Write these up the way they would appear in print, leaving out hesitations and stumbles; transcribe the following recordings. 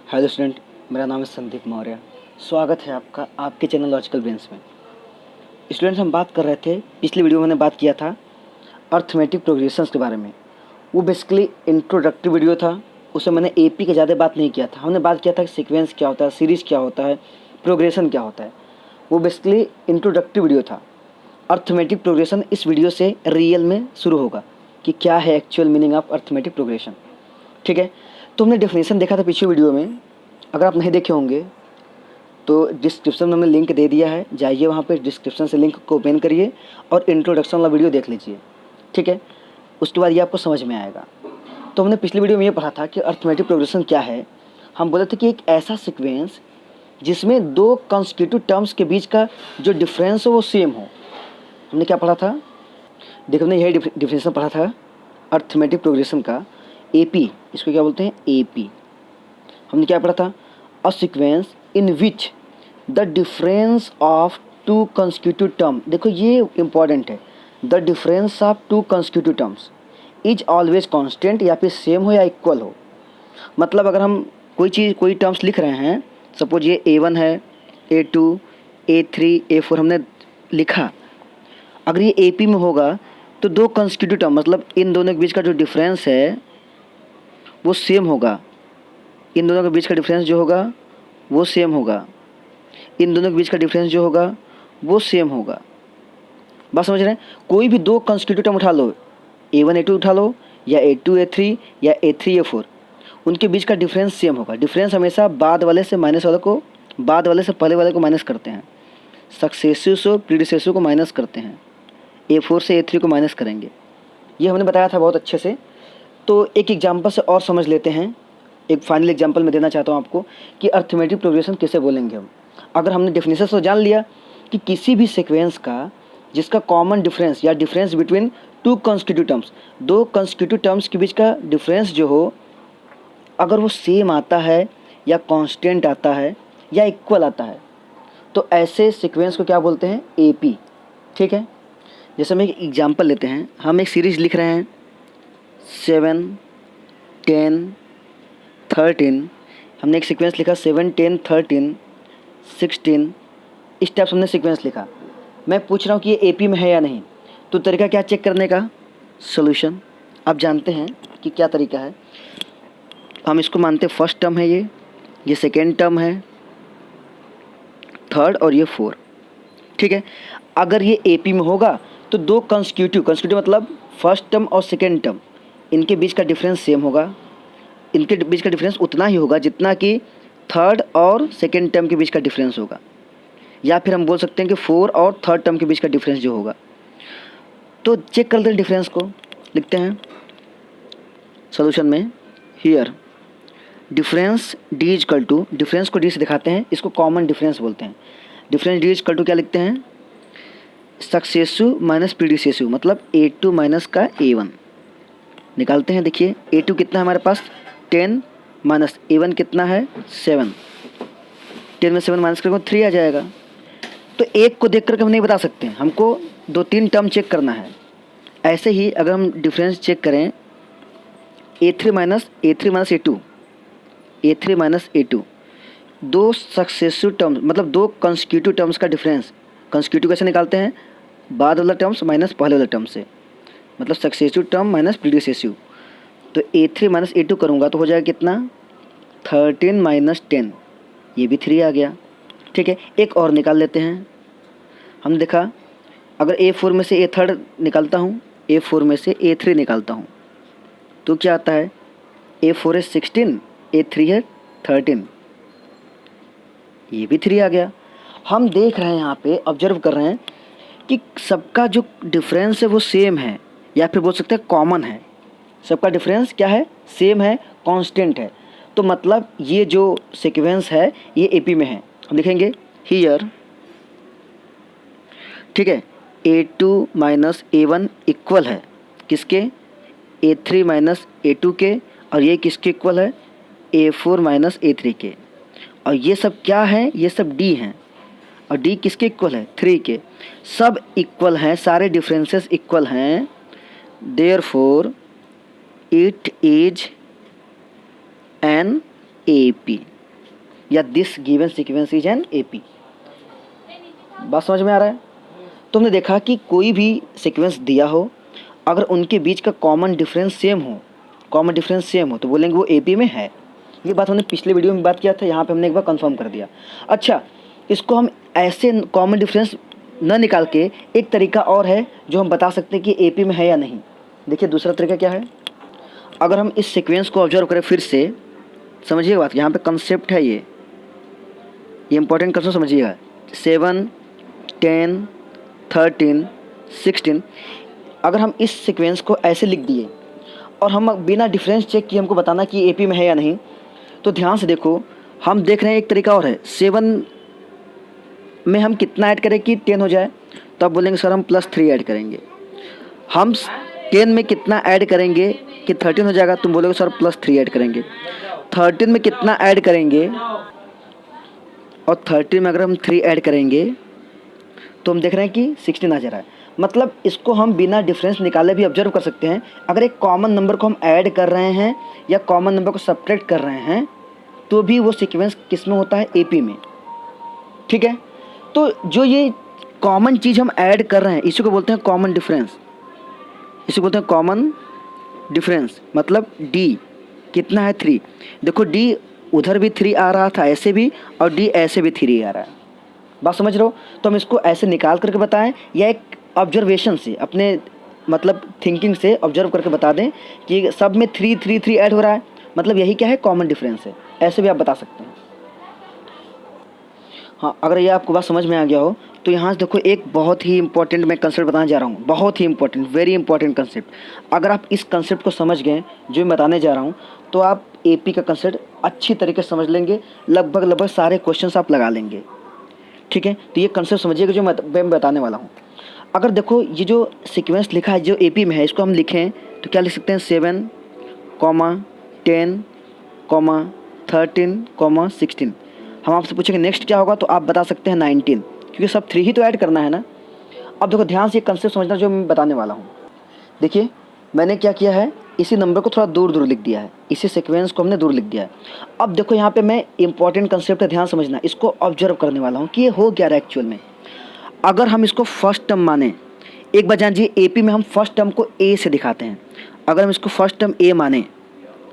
Hello student, मेरा नाम है संदीप मौर्य। स्वागत है आपका आपके चैनल लॉजिकल ब्रेन्स में। स्टूडेंट्स, हम बात कर रहे थे, पिछली वीडियो में मैंने बात किया था अर्थमेटिक प्रोग्रेशंस के बारे में। वो बेसिकली इंट्रोडक्टिव वीडियो था, उसमें मैंने एपी के ज़्यादा बात नहीं किया था। हमने बात किया था कि सीक्वेंस क्या होता है, सीरीज़ क्या होता है, प्रोग्रेशन क्या होता है। वो बेसिकली इंट्रोडक्टिव वीडियो था। अर्थमेटिक प्रोग्रेशन इस वीडियो से रियल में शुरू होगा कि क्या है actual meaning of arithmetic progression. ठीक है, तो हमने डेफिनेशन देखा था पिछले वीडियो में। अगर आप नहीं देखे होंगे तो डिस्क्रिप्शन में हमने लिंक दे दिया है, जाइए वहाँ पे डिस्क्रिप्शन से लिंक को ओपन करिए और इंट्रोडक्शन वाला वीडियो देख लीजिए। ठीक है, उसके बाद ये आपको समझ में आएगा। तो हमने पिछली वीडियो में ये पढ़ा था कि अर्थमेटिक प्रोग्रेशन क्या है। हम बोले थे कि एक ऐसा सीक्वेंस जिसमें दो कंसेक्यूटिव टर्म्स के बीच का जो डिफरेंस हो वो सेम हो। हमने क्या पढ़ा था? देखो, हमने यही डिफिनेशन पढ़ा था अर्थमेटिक प्रोग्रेशन का, एपी। इसको क्या बोलते हैं? एपी। हमने क्या पढ़ा था? A sequence in which the difference of to consecutive term. देखो, ये इंपॉर्टेंट है। The difference of to consecutive terms is always constant, या फिर सेम हो या इक्वल हो। मतलब अगर हम कोई टर्म्स लिख रहे हैं, सपोज ये A1 है, A2, A3, A4 हमने लिखा। अगर ये AP में होगा तो दो कंसेक्यूटिव टर्म, मतलब इन दोनों के बीच का जो डिफरेंस है वो सेम होगा। इन दोनों के बीच का डिफरेंस जो होगा वो सेम होगा। इन दोनों के बीच का डिफरेंस जो होगा वो सेम होगा। बात समझ रहे हैं? कोई भी दो कंसेक्यूटिव टर्म उठा लो, A1 A2 उठा लो, या A2 A3 या A3 A4, उनके बीच का डिफरेंस सेम होगा। डिफरेंस हमेशा बाद वाले से पहले वाले को माइनस करते हैं। सक्सेसिव से प्रीडिसेसिव को माइनस करते हैं। A4 से A3 को माइनस करेंगे। ये हमने बताया था बहुत अच्छे से। तो एक एग्जाम्पल से और समझ लेते हैं। एक फाइनल एग्जांपल मैं देना चाहता हूँ आपको कि अर्थमेटिक प्रोग्रेशन किसे बोलेंगे हम। अगर हमने डेफिनेशन तो जान लिया कि किसी भी सीक्वेंस का जिसका कॉमन डिफरेंस या difference between two consecutive terms, दो कंसेक्यूटिव टर्म्स के बीच का डिफरेंस जो हो, अगर वो सेम आता है या कांस्टेंट आता है या इक्वल आता है, तो ऐसे सीक्वेंस को क्या बोलते हैं? एपी। ठीक है, जैसे हम एक एग्जाम्पल लेते हैं। हम एक सीरीज लिख रहे हैं 7, 10, 13। हमने एक सीक्वेंस लिखा 7, 10, 13, 16। इस टाइप से हमने सीक्वेंस लिखा। मैं पूछ रहा हूँ कि ये एपी में है या नहीं। तो तरीका क्या चेक करने का? सॉल्यूशन। आप जानते हैं कि क्या तरीका है। हम इसको मानते हैं फर्स्ट टर्म है, ये सेकेंड टर्म है, थर्ड और ये 4। ठीक है, अगर ये एपी में होगा तो दो कंसेक्यूटिव मतलब फर्स्ट टर्म और सेकेंड टर्म, इनके बीच का डिफरेंस सेम होगा। इनके बीच का डिफरेंस उतना ही होगा जितना कि थर्ड और सेकेंड टर्म के बीच का डिफरेंस होगा। या फिर हम बोल सकते हैं कि 4 और थर्ड टर्म के बीच का डिफरेंस जो होगा। तो चेक करते हैं डिफरेंस को। लिखते हैं सॉल्यूशन में, here difference D is equal to, difference को डी से दिखाते हैं, इसको कॉमन डिफरेंस बोलते हैं। Difference D is equal to क्या लिखते हैं? सक्सेसिव माइनस प्रीडिसेसिव, मतलब A2 माइनस का A1 निकालते हैं। देखिए A2 कितना है हमारे पास? 10 माइनस A1 कितना है? 7। 10 में 7 माइनस करेंगे 3 आ जाएगा। तो एक को देख करके हम नहीं बता सकते, हमको 2-3 टर्म चेक करना है। ऐसे ही अगर हम डिफरेंस चेक करें A3 minus A2, A3 minus A2, दो सक्सेसिव टर्म्स मतलब दो कंसेक्यूटिव टर्म्स का डिफरेंस। कंसेक्यूटिव कैसे निकालते हैं? बाद वाला टर्म्स माइनस पहले वाला टर्म से, मतलब सक्सेसिव टर्म माइनस प्रीडिसेसिव। तो A3 माइनस A2 करूँगा तो हो जाएगा कितना? 13 माइनस 10, ये भी 3 आ गया। ठीक है, एक और निकाल लेते हैं। हम देखा अगर A4 में से A3 निकालता हूँ, A4 में से A3 निकालता हूँ, तो क्या आता है? A4 है 16, A3 है 13, ये भी 3 आ गया। हम देख रहे हैं यहाँ पे, ऑब्जर्व कर रहे हैं कि सबका जो डिफरेंस है वो सेम है, या फिर बोल सकते हैं कॉमन है। सबका डिफरेंस क्या है? सेम है, कांस्टेंट है। तो मतलब ये जो सीक्वेंस है ये एपी में है। हम लिखेंगे हियर, ठीक है, A2 माइनस A1 इक्वल है किसके? A3 माइनस A2 के। और ये किसके इक्वल है? A4 माइनस A3 के। और ये सब क्या है? ये सब D हैं। और D किसके इक्वल है? 3 के। सब इक्वल हैं, सारे डिफरेंसेस इक्वल हैं। Therefore it is an AP। या this given sequence is an AP. बात समझ में आ रहा है? तो हमने देखा कि कोई भी सीक्वेंस दिया हो, अगर उनके बीच का कॉमन डिफरेंस सेम हो तो बोलेंगे वो एपी में है। ये बात हमने पिछले वीडियो में बात किया था, यहाँ पे हमने एक बार कंफर्म कर दिया। अच्छा, इसको हम ऐसे कॉमन डिफरेंस न निकाल के एक तरीका और है जो हम बता सकते हैं कि एपी में है या नहीं। देखिए दूसरा तरीका क्या है, अगर हम इस सीक्वेंस को ऑब्जर्व करें फिर से, समझिएगा बात, यहाँ पे कंसेप्ट है ये इंपॉर्टेंट कंसेप्ट समझिएगा। 7, 10, 13, 16, अगर हम इस सीक्वेंस को ऐसे लिख दिए और हम बिना डिफरेंस चेक किए हमको बताना कि एपी में है या नहीं, तो ध्यान से देखो, हम देख रहे हैं एक तरीका और है। 7 में हम कितना ऐड करें कि 10 हो जाए, तो आप बोलेंगे सर हम +3 ऐड करेंगे। हम 10 में कितना ऐड करेंगे कि 13 हो जाएगा, तुम बोलोगे सर +3 ऐड करेंगे। 13 में कितना ऐड करेंगे, और 13 में अगर हम 3 ऐड करेंगे तो हम देख रहे हैं कि 16 आ जा रहा है। मतलब इसको हम बिना डिफरेंस निकाले भी ऑब्जर्व कर सकते हैं। अगर एक कॉमन नंबर को हम ऐड कर रहे हैं या कॉमन नंबर को सब्ट्रैक्ट कर रहे हैं तो भी वो सीक्वेंस किस में होता है, एपी में। ठीक है, तो जो ये कॉमन चीज़ हम ऐड कर रहे हैं इसी को बोलते हैं कॉमन डिफरेंस, इसी को बोलते हैं कॉमन डिफरेंस। मतलब डी कितना है, 3। देखो डी उधर भी 3 आ रहा था ऐसे भी, और डी ऐसे भी 3 आ रहा है। बात समझ रहे हो? तो हम इसको ऐसे निकाल करके बताएं या एक ऑब्जर्वेशन से, अपने मतलब थिंकिंग से ऑब्जर्व करके बता दें कि सब में 3 3 3 ऐड हो रहा है, मतलब यही क्या है, कॉमन डिफरेंस है। ऐसे भी आप बता सकते हैं। हाँ, अगर ये आपको बात समझ में आ गया हो तो यहाँ से देखो एक बहुत ही इंपॉर्टेंट मैं कंसेप्ट बताने जा रहा हूँ, बहुत ही इंपॉर्टेंट, वेरी इंपॉर्टेंट कंसेप्ट। अगर आप इस कंसेप्ट को समझ गए जो मैं बताने जा रहा हूँ तो आप एपी का कंसेप्ट अच्छी तरीके से समझ लेंगे, लगभग सारे क्वेश्चंस आप लगा लेंगे। ठीक है, तो ये कंसेप्ट समझिएगा जो मैं बताने वाला हूँ। अगर देखो ये जो सीक्वेंस लिखा है जो एपी में है, इसको हम लिखें तो क्या लिख सकते हैं, 7, 10, 13, 16। हम आपसे पूछेंगे नेक्स्ट क्या होगा तो आप बता सकते हैं 19, क्योंकि सब 3 ही तो ऐड करना है ना। अब देखो ध्यान से ये कंसेप्ट समझना जो मैं बताने वाला हूँ। देखिए मैंने क्या किया है, इसी नंबर को थोड़ा दूर दूर लिख दिया है, इसी सीक्वेंस को हमने दूर लिख दिया है। अब देखो यहाँ पे मैं इंपॉर्टेंट कंसेप्ट है, ध्यान समझना, इसको ऑब्जर्व करने वाला हूँ कि ये हो क्या रहा है एक्चुअल में। अगर हम इसको फर्स्ट टर्म माने, एक बार जानिए एपी में हम फर्स्ट टर्म को ए से दिखाते हैं। अगर हम इसको फर्स्ट टर्म ए माने,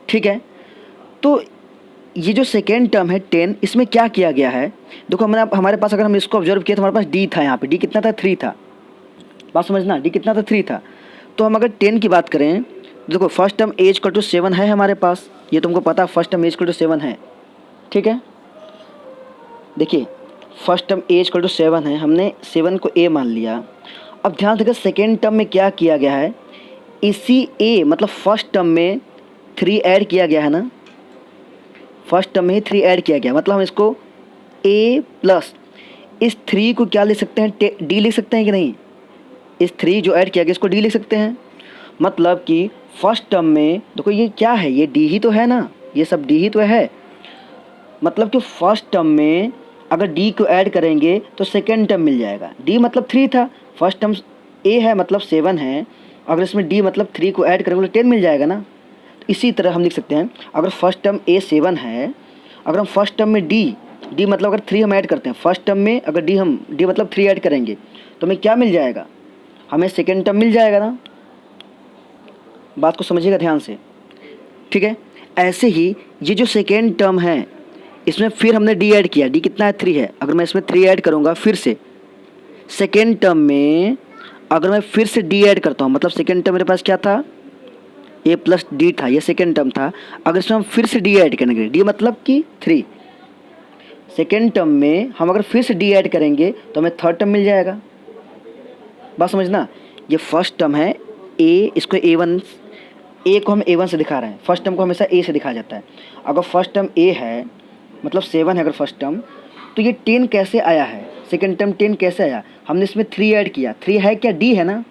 ठीक है, तो ये जो सेकेंड टर्म है 10, इसमें क्या किया गया है, देखो हमारे पास अगर हम इसको ऑब्जर्व किए तो हमारे पास डी था, यहाँ पे डी कितना था, 3 था। बात समझना, डी कितना था, 3 था। तो हम अगर 10 की बात करें, देखो first term A equal to 7 है हमारे पास, ये तुमको पता है first term A equal to 7 है। ठीक है, देखिए first term A equal to 7 है, हमने 7 को ए मान लिया। अब ध्यान देखिए सेकेंड टर्म में क्या किया गया है, इसी ए मतलब फर्स्ट टर्म में 3 ऐड किया गया है ना, फर्स्ट टर्म में ही 3 ऐड किया गया, मतलब हम इसको ए प्लस इस 3 को क्या लिख सकते हैं, डी लिख सकते हैं कि नहीं, इस 3 जो ऐड किया गया इसको डी लिख सकते हैं। मतलब कि फर्स्ट टर्म में देखो ये क्या है, ये डी ही तो है ना, ये सब डी ही तो है। मतलब कि फर्स्ट टर्म में अगर डी को ऐड करेंगे तो सेकेंड टर्म मिल जाएगा। डी मतलब 3 था, फर्स्ट टर्म ए है मतलब 7 है, अगर इसमें डी मतलब 3 को ऐड करेंगे तो 10 मिल जाएगा ना। तो इसी तरह हम लिख सकते हैं, अगर फर्स्ट टर्म ए 7 है, अगर हम फर्स्ट टर्म में डी मतलब अगर 3 हम ऐड करते हैं, फर्स्ट टर्म में अगर डी मतलब 3 ऐड करेंगे तो हमें क्या मिल जाएगा, हमें सेकेंड टर्म मिल जाएगा ना। बात को समझिएगा ध्यान से, ठीक है। ऐसे ही ये जो सेकेंड टर्म है इसमें फिर हमने डी ऐड किया, डी कितना है, 3 है, अगर मैं इसमें 3 ऐड करूँगा फिर से सेकेंड टर्म में, अगर मैं फिर से डी ऐड करता हूँ, मतलब सेकेंड टर्म मेरे पास क्या था, ए प्लस डी था, ये सेकेंड टर्म था, अगर इसमें हम फिर से डी ऐड करेंगे, डी मतलब कि 3, सेकेंड टर्म में हम अगर फिर से डी ऐड करेंगे तो हमें थर्ड टर्म मिल जाएगा। बात समझना, ये फर्स्ट टर्म है ए, इसको A1, ए को हम A1 से दिखा रहे हैं, फर्स्ट टर्म को हमेशा ए से दिखाया जाता है। अगर फर्स्ट टर्म ए है मतलब 7 है अगर फर्स्ट टर्म, तो ये 10 कैसे आया है, सेकेंड टर्म 10 कैसे आया, हमने इसमें 3 ऐड किया, 3 है क्या, डी है ना,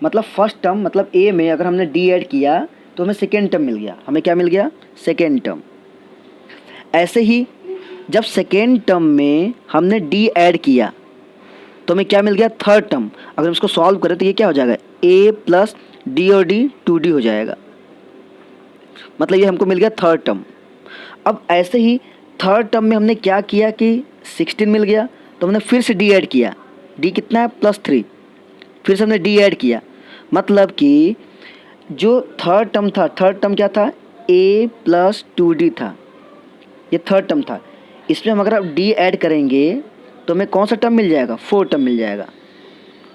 मतलब फर्स्ट टर्म मतलब ए में अगर हमने डी ऐड किया तो हमें सेकेंड टर्म मिल गया, हमें क्या मिल गया, सेकेंड टर्म। ऐसे ही जब सेकेंड टर्म में हमने डी ऐड किया तो हमें क्या मिल गया, थर्ड टर्म। अगर हम इसको सॉल्व करें तो ये क्या हो जाएगा, ए प्लस डी और डी 2D हो जाएगा, मतलब ये हमको मिल गया थर्ड टर्म। अब ऐसे ही थर्ड टर्म में हमने क्या किया कि 16 मिल गया, तो हमने फिर से डी ऐड किया। डी कितना है? +3। फिर से हमने डी ऐड किया, मतलब कि जो थर्ड टर्म था, थर्ड टर्म क्या था? a + 2d था। ये थर्ड टर्म था। इसमें हम अगर अब डी ऐड करेंगे तो हमें कौन सा टर्म मिल जाएगा? 4 टर्म मिल जाएगा।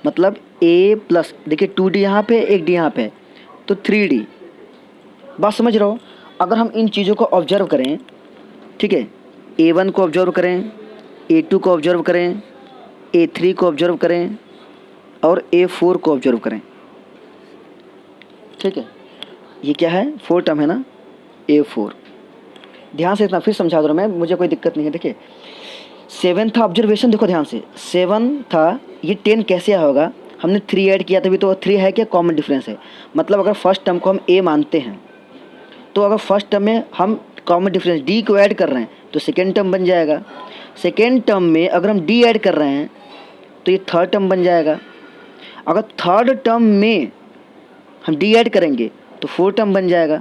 मतलब a+, देखिए 2d यहाँ पे, एक d यहाँ पे, तो 3d। बात समझ रहे हो? अगर हम इन चीज़ों को ऑब्जर्व करें, ठीक है, a1 को ऑब्जर्व करें, a2 को ऑब्जर्व करें, a3 को ऑब्जर्व करें और a4 को ऑब्जर्व करें, ठीक है, ये क्या है? 4 टर्म है ना, a4। ध्यान से इतना फिर समझा दो रहा मैं, मुझे कोई दिक्कत नहीं है। देखिए 7 था ऑब्जर्वेशन, देखो ध्यान से, 7 था, ये 10 कैसे होगा? हमने 3 ऐड किया तभी तो 3 है क्या? कॉमन डिफरेंस है। मतलब अगर फर्स्ट टर्म को हम a मानते हैं तो अगर फर्स्ट टर्म में हम कॉमन डिफरेंस d को ऐड कर रहे हैं तो सेकेंड टर्म बन जाएगा। सेकेंड टर्म में अगर हम d ऐड कर रहे हैं तो ये थर्ड टर्म बन जाएगा। अगर थर्ड टर्म में हम d ऐड करेंगे तो फोर्थ टर्म बन जाएगा।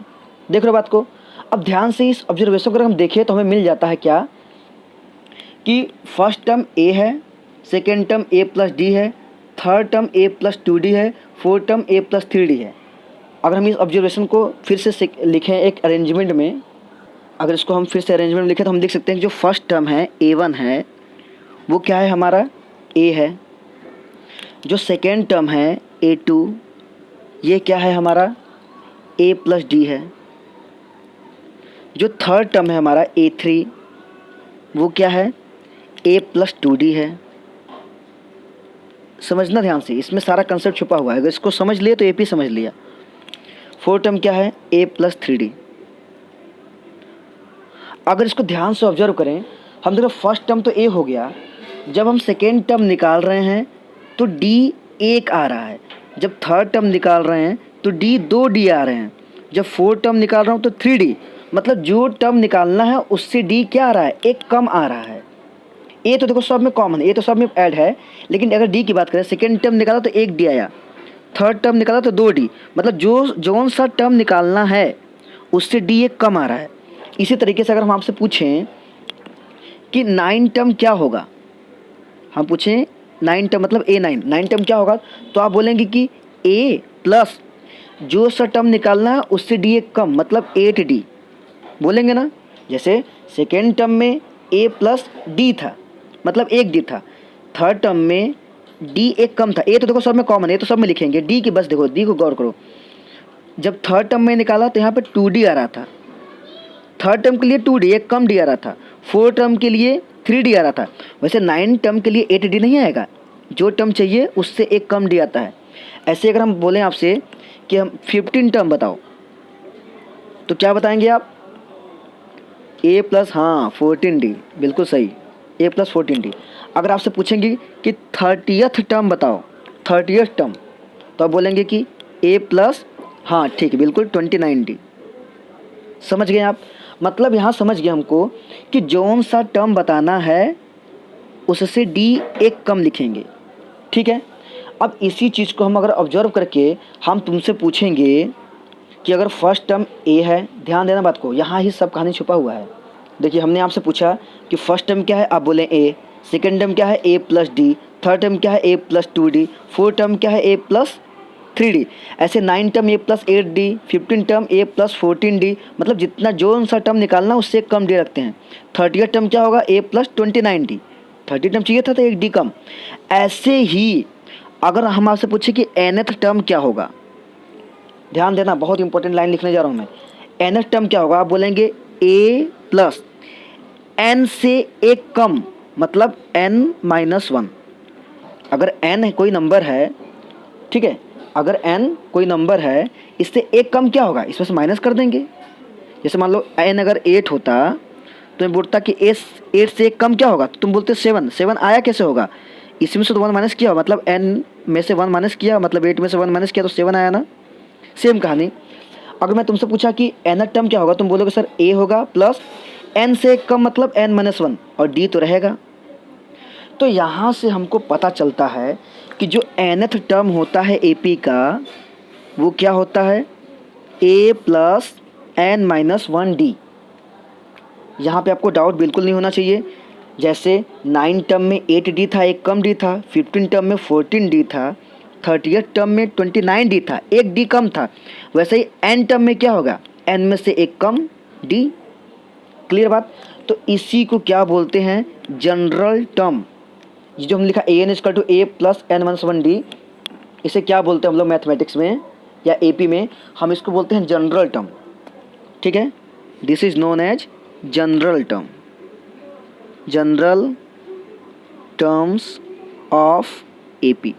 देख रहे हो बात को? अब ध्यान से इस ऑब्जर्वेशन को अगर हम देखें तो हमें मिल जाता है क्या कि फर्स्ट टर्म a है, सेकेंड टर्म a + d है, थर्ड टर्म a + 2d है, फोर्थ टर्म a + 3d है। अगर हम इस ऑब्जर्वेशन को फिर से लिखें एक अरेंजमेंट में, अगर इसको हम फिर से अरेंजमेंट में लिखें तो हम देख सकते हैं कि जो फर्स्ट टर्म है a1 है वो क्या है? हमारा a है। जो सेकेंड टर्म है a2, ये क्या है? हमारा a + d है। जो थर्ड टर्म है हमारा a3, वो क्या है? a + 2d है। समझना ध्यान से, इसमें सारा कंसेप्ट छुपा हुआ है। अगर इसको समझ लिए तो AP समझ लिया। फोर्थ टर्म क्या है? a + 3d। अगर इसको ध्यान से ऑब्जर्व करें, हम देखो फर्स्ट टर्म तो a हो गया, जब हम सेकेंड टर्म निकाल रहे हैं तो d 1 आ रहा है, जब थर्ड टर्म निकाल रहे हैं तो d 2d आ रहे हैं, जब फोर्थ टर्म निकाल रहा हूँ तो 3d। मतलब जो टर्म निकालना है उससे d क्या आ रहा है? 1 कम आ रहा है। a तो देखो सब में कॉमन है, a तो सब में ऐड है, लेकिन अगर d की बात करें, सेकेंड टर्म निकाला तो 1d आया, थर्ड टर्म निकाला तो 2d। मतलब जो सा टर्म निकालना है उससे d 1 कम आ रहा है। इसी तरीके से अगर हम आपसे पूछें कि 9 टर्म क्या होगा, हम पूछें 9 टर्म मतलब a9, 9 टर्म क्या होगा, तो आप बोलेंगे कि a+ जो सा टर्म निकालना है उससे d 1 कम, मतलब 8d बोलेंगे ना। जैसे सेकेंड टर्म में a + d था, मतलब 1d था, थर्ड टर्म में d 1 कम था। a तो देखो सब में कॉमन है, तो सब में लिखेंगे, d की बस देखो, d को गौर करो। जब थर्ड टर्म में निकाला तो यहाँ पे 2d आ रहा था, थर्ड टर्म के लिए 2d 1 कम d आ रहा था, फोर्थ टर्म के लिए 3d आ रहा था। वैसे 9 टर्म के लिए 8d नहीं आएगा, जो टर्म चाहिए उससे 1 कम d आता है। ऐसे अगर हम बोलें आपसे कि हम 15 टर्म बताओ तो क्या बताएंगे आप? a + हाँ 14d, बिल्कुल सही, a + 14d। अगर आपसे पूछेंगे कि 30th टर्म बताओ, 30th टर्म, तो आप बोलेंगे कि a + हाँ ठीक है, बिल्कुल 29d। समझ गए आप? मतलब यहाँ समझ गए हमको कि जौन सा टर्म बताना है उससे d 1 कम लिखेंगे, ठीक है। अब इसी चीज़ को हम अगर ऑब्जर्व करके हम तुमसे पूछेंगे कि अगर फर्स्ट टर्म a है, ध्यान देना बात को, यहाँ ही सब कहानी छुपा हुआ है। देखिए हमने आपसे पूछा कि फर्स्ट टर्म क्या है, आप बोले a, सेकेंड टर्म क्या है a + d, थर्ड टर्म क्या है a + 2d, फोर्थ टर्म क्या है a + 3d। ऐसे 9 term a + 8d, 15 term a + 14d, मतलब जितना जो सा टर्म निकालना उससे कम d रखते हैं। 30th टर्म क्या होगा? a + 29d, 30 टर्म चाहिए था तो 1d कम। ऐसे ही अगर हम आपसे पूछे कि nth टर्म क्या होगा, ध्यान देना, बहुत इंपॉर्टेंट लाइन लिखने जा रहा हूँ मैं। nth टर्म क्या होगा? आप बोलेंगे a + n से 1 कम, मतलब n-1। अगर n कोई नंबर है, ठीक है, अगर n कोई नंबर है, इससे 1 कम क्या होगा? इसमें से माइनस कर देंगे। जैसे मान लो n अगर 8 होता तो मैं बोलता कि 8 से 1 कम क्या होगा, तो तुम बोलते 7। 7 आया कैसे होगा? इसमें से तो 1 माइनस किया, मतलब n में से 1 माइनस किया, मतलब 8 में से 1 माइनस किया तो 7 आया ना। सेम कहानी अगर मैं तुमसे पूछा कि n टर्म क्या होगा, तुम बोलोगे सर a होगा प्लस n से 1 कम, मतलब n-1, और d तो रहेगा। तो यहाँ से हमको पता चलता है कि जो nth टर्म होता है AP का वो क्या होता है? a + n-1d। यहाँ पे आपको डाउट बिल्कुल नहीं होना चाहिए। जैसे 9 टर्म में 8D था, एक कम D था, 15 टर्म में 14D था, 30th टर्म में 29D था, एक D कम था। वैसे ही n टर्म में क्या होगा, n में से एक कम D। क्लियर बात। तो इसी को क्या बोलते हैं, जनरल टर्म। ये जो हम लिखा an equal to a plus n minus 1D, इसे क्या बोलते हैं हम लोग मैथमेटिक्स में या AP में, हम इसको बोलते हैं जनरल टर्म। ठीक है, this is known as general term, general terms of AP।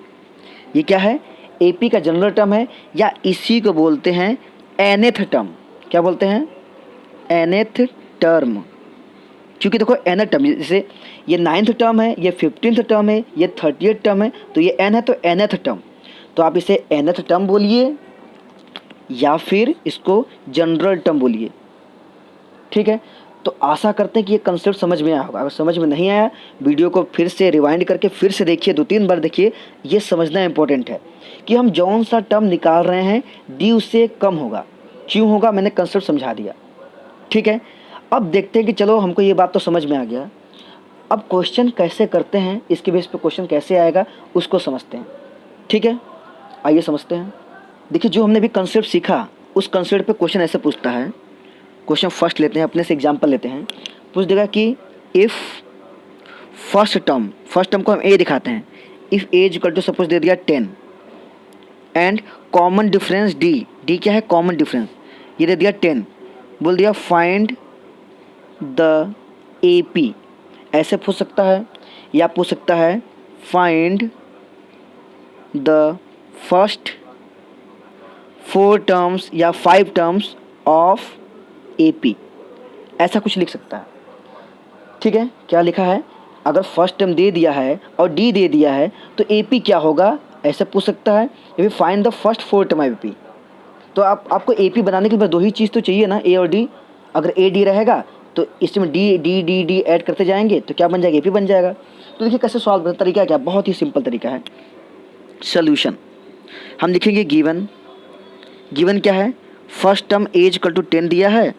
ये क्या है, AP का जनरल टर्म है, या इसी को बोलते हैं nth टर्म। क्या बोलते हैं, nth टर्म। क्योंकि देखो nth टर्म, जैसे ये 9th टर्म है, ये 15th टर्म है, ये 30th टर्म है, तो ये n है तो nth टर्म। तो आप इसे nth टर्म बोलिए या फिर इसको जनरल टर्म बोलिए। ठीक है, तो आशा करते हैं कि ये कंसेप्ट समझ में आया होगा। अगर समझ में नहीं आया, वीडियो को फिर से रिवाइंड करके फिर से देखिए, 2-3 बार देखिए। ये समझना इंपॉर्टेंट है कि हम जौन सा टर्म निकाल रहे हैं डी उससे कम होगा। क्यों होगा, मैंने कंसेप्ट समझा दिया। ठीक है, अब देखते हैं कि चलो हमको ये बात तो समझ में आ गया, अब क्वेश्चन कैसे करते हैं, इसके बेस पे क्वेश्चन कैसे आएगा उसको समझते हैं। ठीक है, आइए समझते हैं। देखिए, जो हमने भी कंसेप्ट सीखा उस कंसेप्ट पे क्वेश्चन ऐसे पूछता है। क्वेश्चन फर्स्ट लेते हैं, अपने से एग्जांपल लेते हैं। पूछ देगा कि इफ़ फर्स्ट टर्म को हम ए दिखाते हैं, if A equal to suppose दे दिया 10 एंड कॉमन डिफरेंस डी क्या है, कॉमन डिफरेंस, ये दे दिया 10, बोल दिया फाइंड द AP। ऐसे पूछ सकता है, या पूछ सकता है फाइंड द फर्स्ट 4 टर्म्स या 5 टर्म्स ऑफ AP, ऐसा कुछ लिख सकता है। ठीक है, क्या लिखा है, अगर फर्स्ट टर्म दे दिया है और D दे दिया है तो AP क्या होगा, ऐसे पूछ सकता है। या फिर find the first 4 term of AP। तो आपको AP बनाने के लिए 2 ही चीज़ तो चाहिए ना, A और D। अगर AD रहेगा तो इसमें D ऐड करते जाएंगे तो क्या बन जाएगा, AP बन जाएगा। तो देखिए कैसे सॉल्व करना, तरीका क्या, बहुत ही सिंपल तरीका है। सोल्यूशन हम लिखेंगे गिवन क्या है, first term A equal to 10 दिया है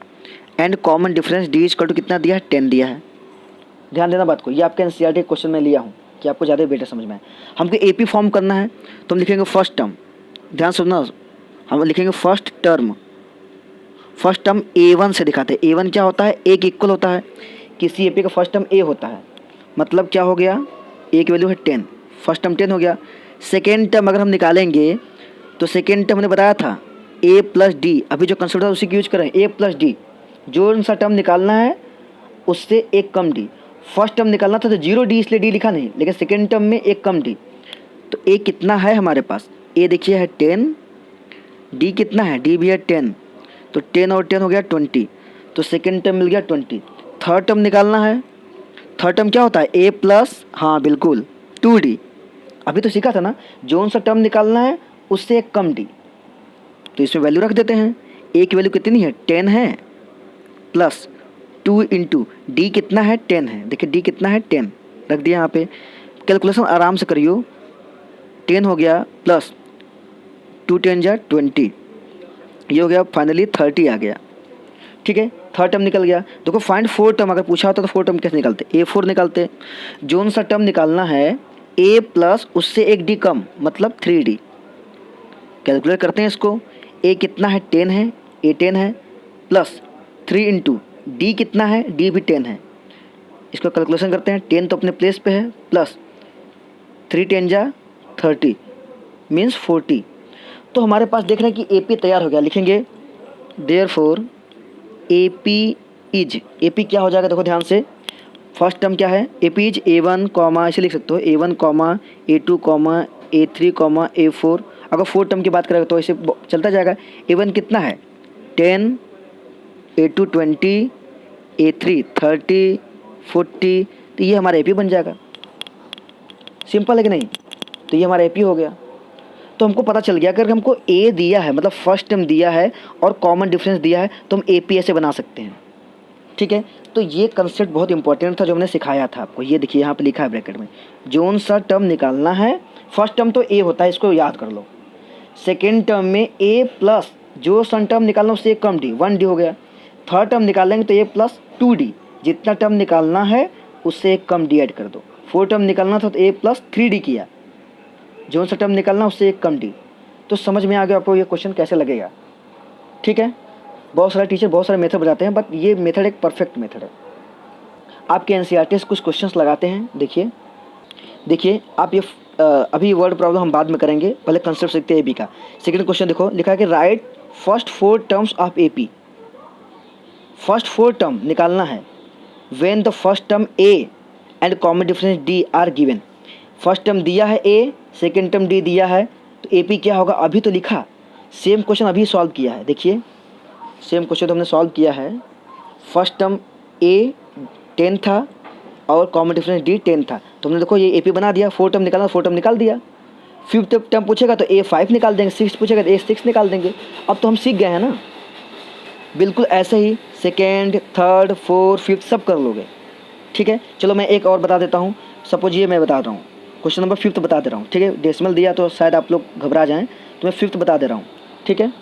and common difference D equal to कितना दिया है, 10 दिया है। ध्यान देना बात को, ये आपके NCERT क्वेश्चन में लिया हूँ कि आपको ज़्यादा बेटर समझ में आए। हमको AP फॉर्म करना है तो हम लिखेंगे फर्स्ट टर्म, ध्यान सुनना, हम लिखेंगे फर्स्ट टर्म A1 से दिखाते हैं। A1 क्या होता है, A के इक्वल होता है। किसी AP का फर्स्ट टर्म A होता है, मतलब क्या हो गया, A की वैल्यू है 10, फर्स्ट टर्म 10 हो गया। सेकेंड टर्म अगर हम निकालेंगे तो सेकेंड टर्म हमने बताया था A प्लस D, अभी जो कंसेप्ट है उसी की यूज करें, A प्लस D। जो सा टर्म निकालना है उससे एक कम D। फर्स्ट टर्म निकालना था तो 0D, इसलिए D लिखा नहीं, लेकिन सेकेंड टर्म में एक कम D। तो A कितना है हमारे पास, A देखिए है 10, D कितना है, D भी है 10, तो 10 और 10 हो गया 20, तो सेकेंड टर्म मिल गया 20। थर्ड टर्म निकालना है, थर्ड टर्म क्या होता है, A प्लस, हाँ बिल्कुल 2D, अभी तो सीखा था ना, जो सा टर्म निकालना है उससे एक कम D। तो इसमें वैल्यू रख देते हैं, A की वैल्यू कितनी है, 10 है, प्लस 2 इंटू D कितना है, 10 है। देखिए D कितना है, 10 रख दिया यहाँ पे। कैलकुलेशन आराम से करियो, 10 हो गया प्लस 2 10 जा 20, ये हो गया फाइनली 30 आ गया। ठीक है, थर्ड टर्म निकल गया। देखो फाइंड 4 टर्म, अगर पूछा होता तो 4 टर्म कैसे निकालते, A4 निकालते। जोन सा टर्म निकालना है A प्लस उससे एक D कम, मतलब 3D। कैलकुलेट करते हैं इसको, A कितना है, 10 है, A 10 है, प्लस 3 इंटू D कितना है, D भी 10 है। इसको कैलकुलेशन करते हैं, 10 तो अपने प्लेस पे है, प्लस 3 10 जा 30 मीन्स 40। तो हमारे पास देख रहे हैं कि AP तैयार हो गया। लिखेंगे देयरफॉर AP इज, AP क्या हो जाएगा, देखो ध्यान से, फर्स्ट टर्म क्या है, AP इज A1 कॉमा, ऐसे लिख सकते हो A1 comma A2 comma A3 comma A4। अगर 4 टर्म की बात करें तो ऐसे चलता जाएगा। A1 कितना है, 10, A2 20, A3 30, 40, तो ये हमारा AP बन जाएगा। सिंपल है कि नहीं, तो ये हमारा AP हो गया। तो हमको पता चल गया अगर हमको A दिया है, मतलब फर्स्ट टर्म दिया है और कॉमन डिफरेंस दिया है, तो हम AP ऐसे बना सकते हैं। ठीक है, तो ये कंसेप्ट बहुत इंपॉर्टेंट था जो हमने सिखाया था आपको। ये देखिए यहाँ पे लिखा है ब्रैकेट में, जोन सा टर्म निकालना है, फर्स्ट टर्म तो A होता है, इसको याद कर लो। सेकेंड टर्म में A प्लस जो सन टर्म निकालना उससे एक कम D, 1D हो गया। थर्ड टर्म निकालेंगे तो A प्लस 2D, जितना टर्म निकालना है उससे एक कम डी ऐड कर दो। 4 टर्म निकालना था तो a प्लस 3d किया, जो सा टर्म निकालना उससे एक कम डी। तो समझ में आ गया आपको ये क्वेश्चन कैसे लगेगा। ठीक है, बहुत सारे टीचर बहुत सारे मेथड बताते हैं, बट ये मेथड एक परफेक्ट मेथड है। आपके एनसीईआरटी से कुछ क्वेश्चंस लगाते हैं। देखिए आप ये अभी वर्ड प्रॉब्लम हम बाद में करेंगे, पहले कंसेप्ट सीखते हैं एपी का। सेकंड क्वेश्चन देखो, लिखा है कि right first 4 terms of AP. First 4 term निकालना है। When the first term A and common difference D R given. First term दिया है ए, सेकेंड टर्म डी दिया है, तो एपी क्या होगा अभी तो लिखा। सेम क्वेश्चन अभी सॉल्व किया है। देखिए सेम क्वेश्चन तो हमने सॉल्व किया है। फर्स्ट टर्म ए 10 था और कॉमन डिफरेंस डी 10 था, तो हमने देखो ये एपी बना दिया। 4 टर्म निकालना, 4 टर्म निकाल दिया। फिफ्थ टर्म पूछेगा तो ए 5 निकाल देंगे, सिक्स पूछेगा तो ए 6 निकाल देंगे। अब तो हम सीख गए हैं ना। बिल्कुल ऐसे ही सेकेंड, थर्ड, फोर्थ, फिफ्थ सब कर लोगे। ठीक है, चलो मैं एक और बता देता हूँ। सपोज ये मैं बता रहा हूँ, क्वेश्चन नंबर 5 बता दे रहा हूँ। ठीक है, डेसिमल दिया तो शायद आप लोग घबरा जाएँ, तो मैं 5 बता दे रहा हूँ। ठीक है,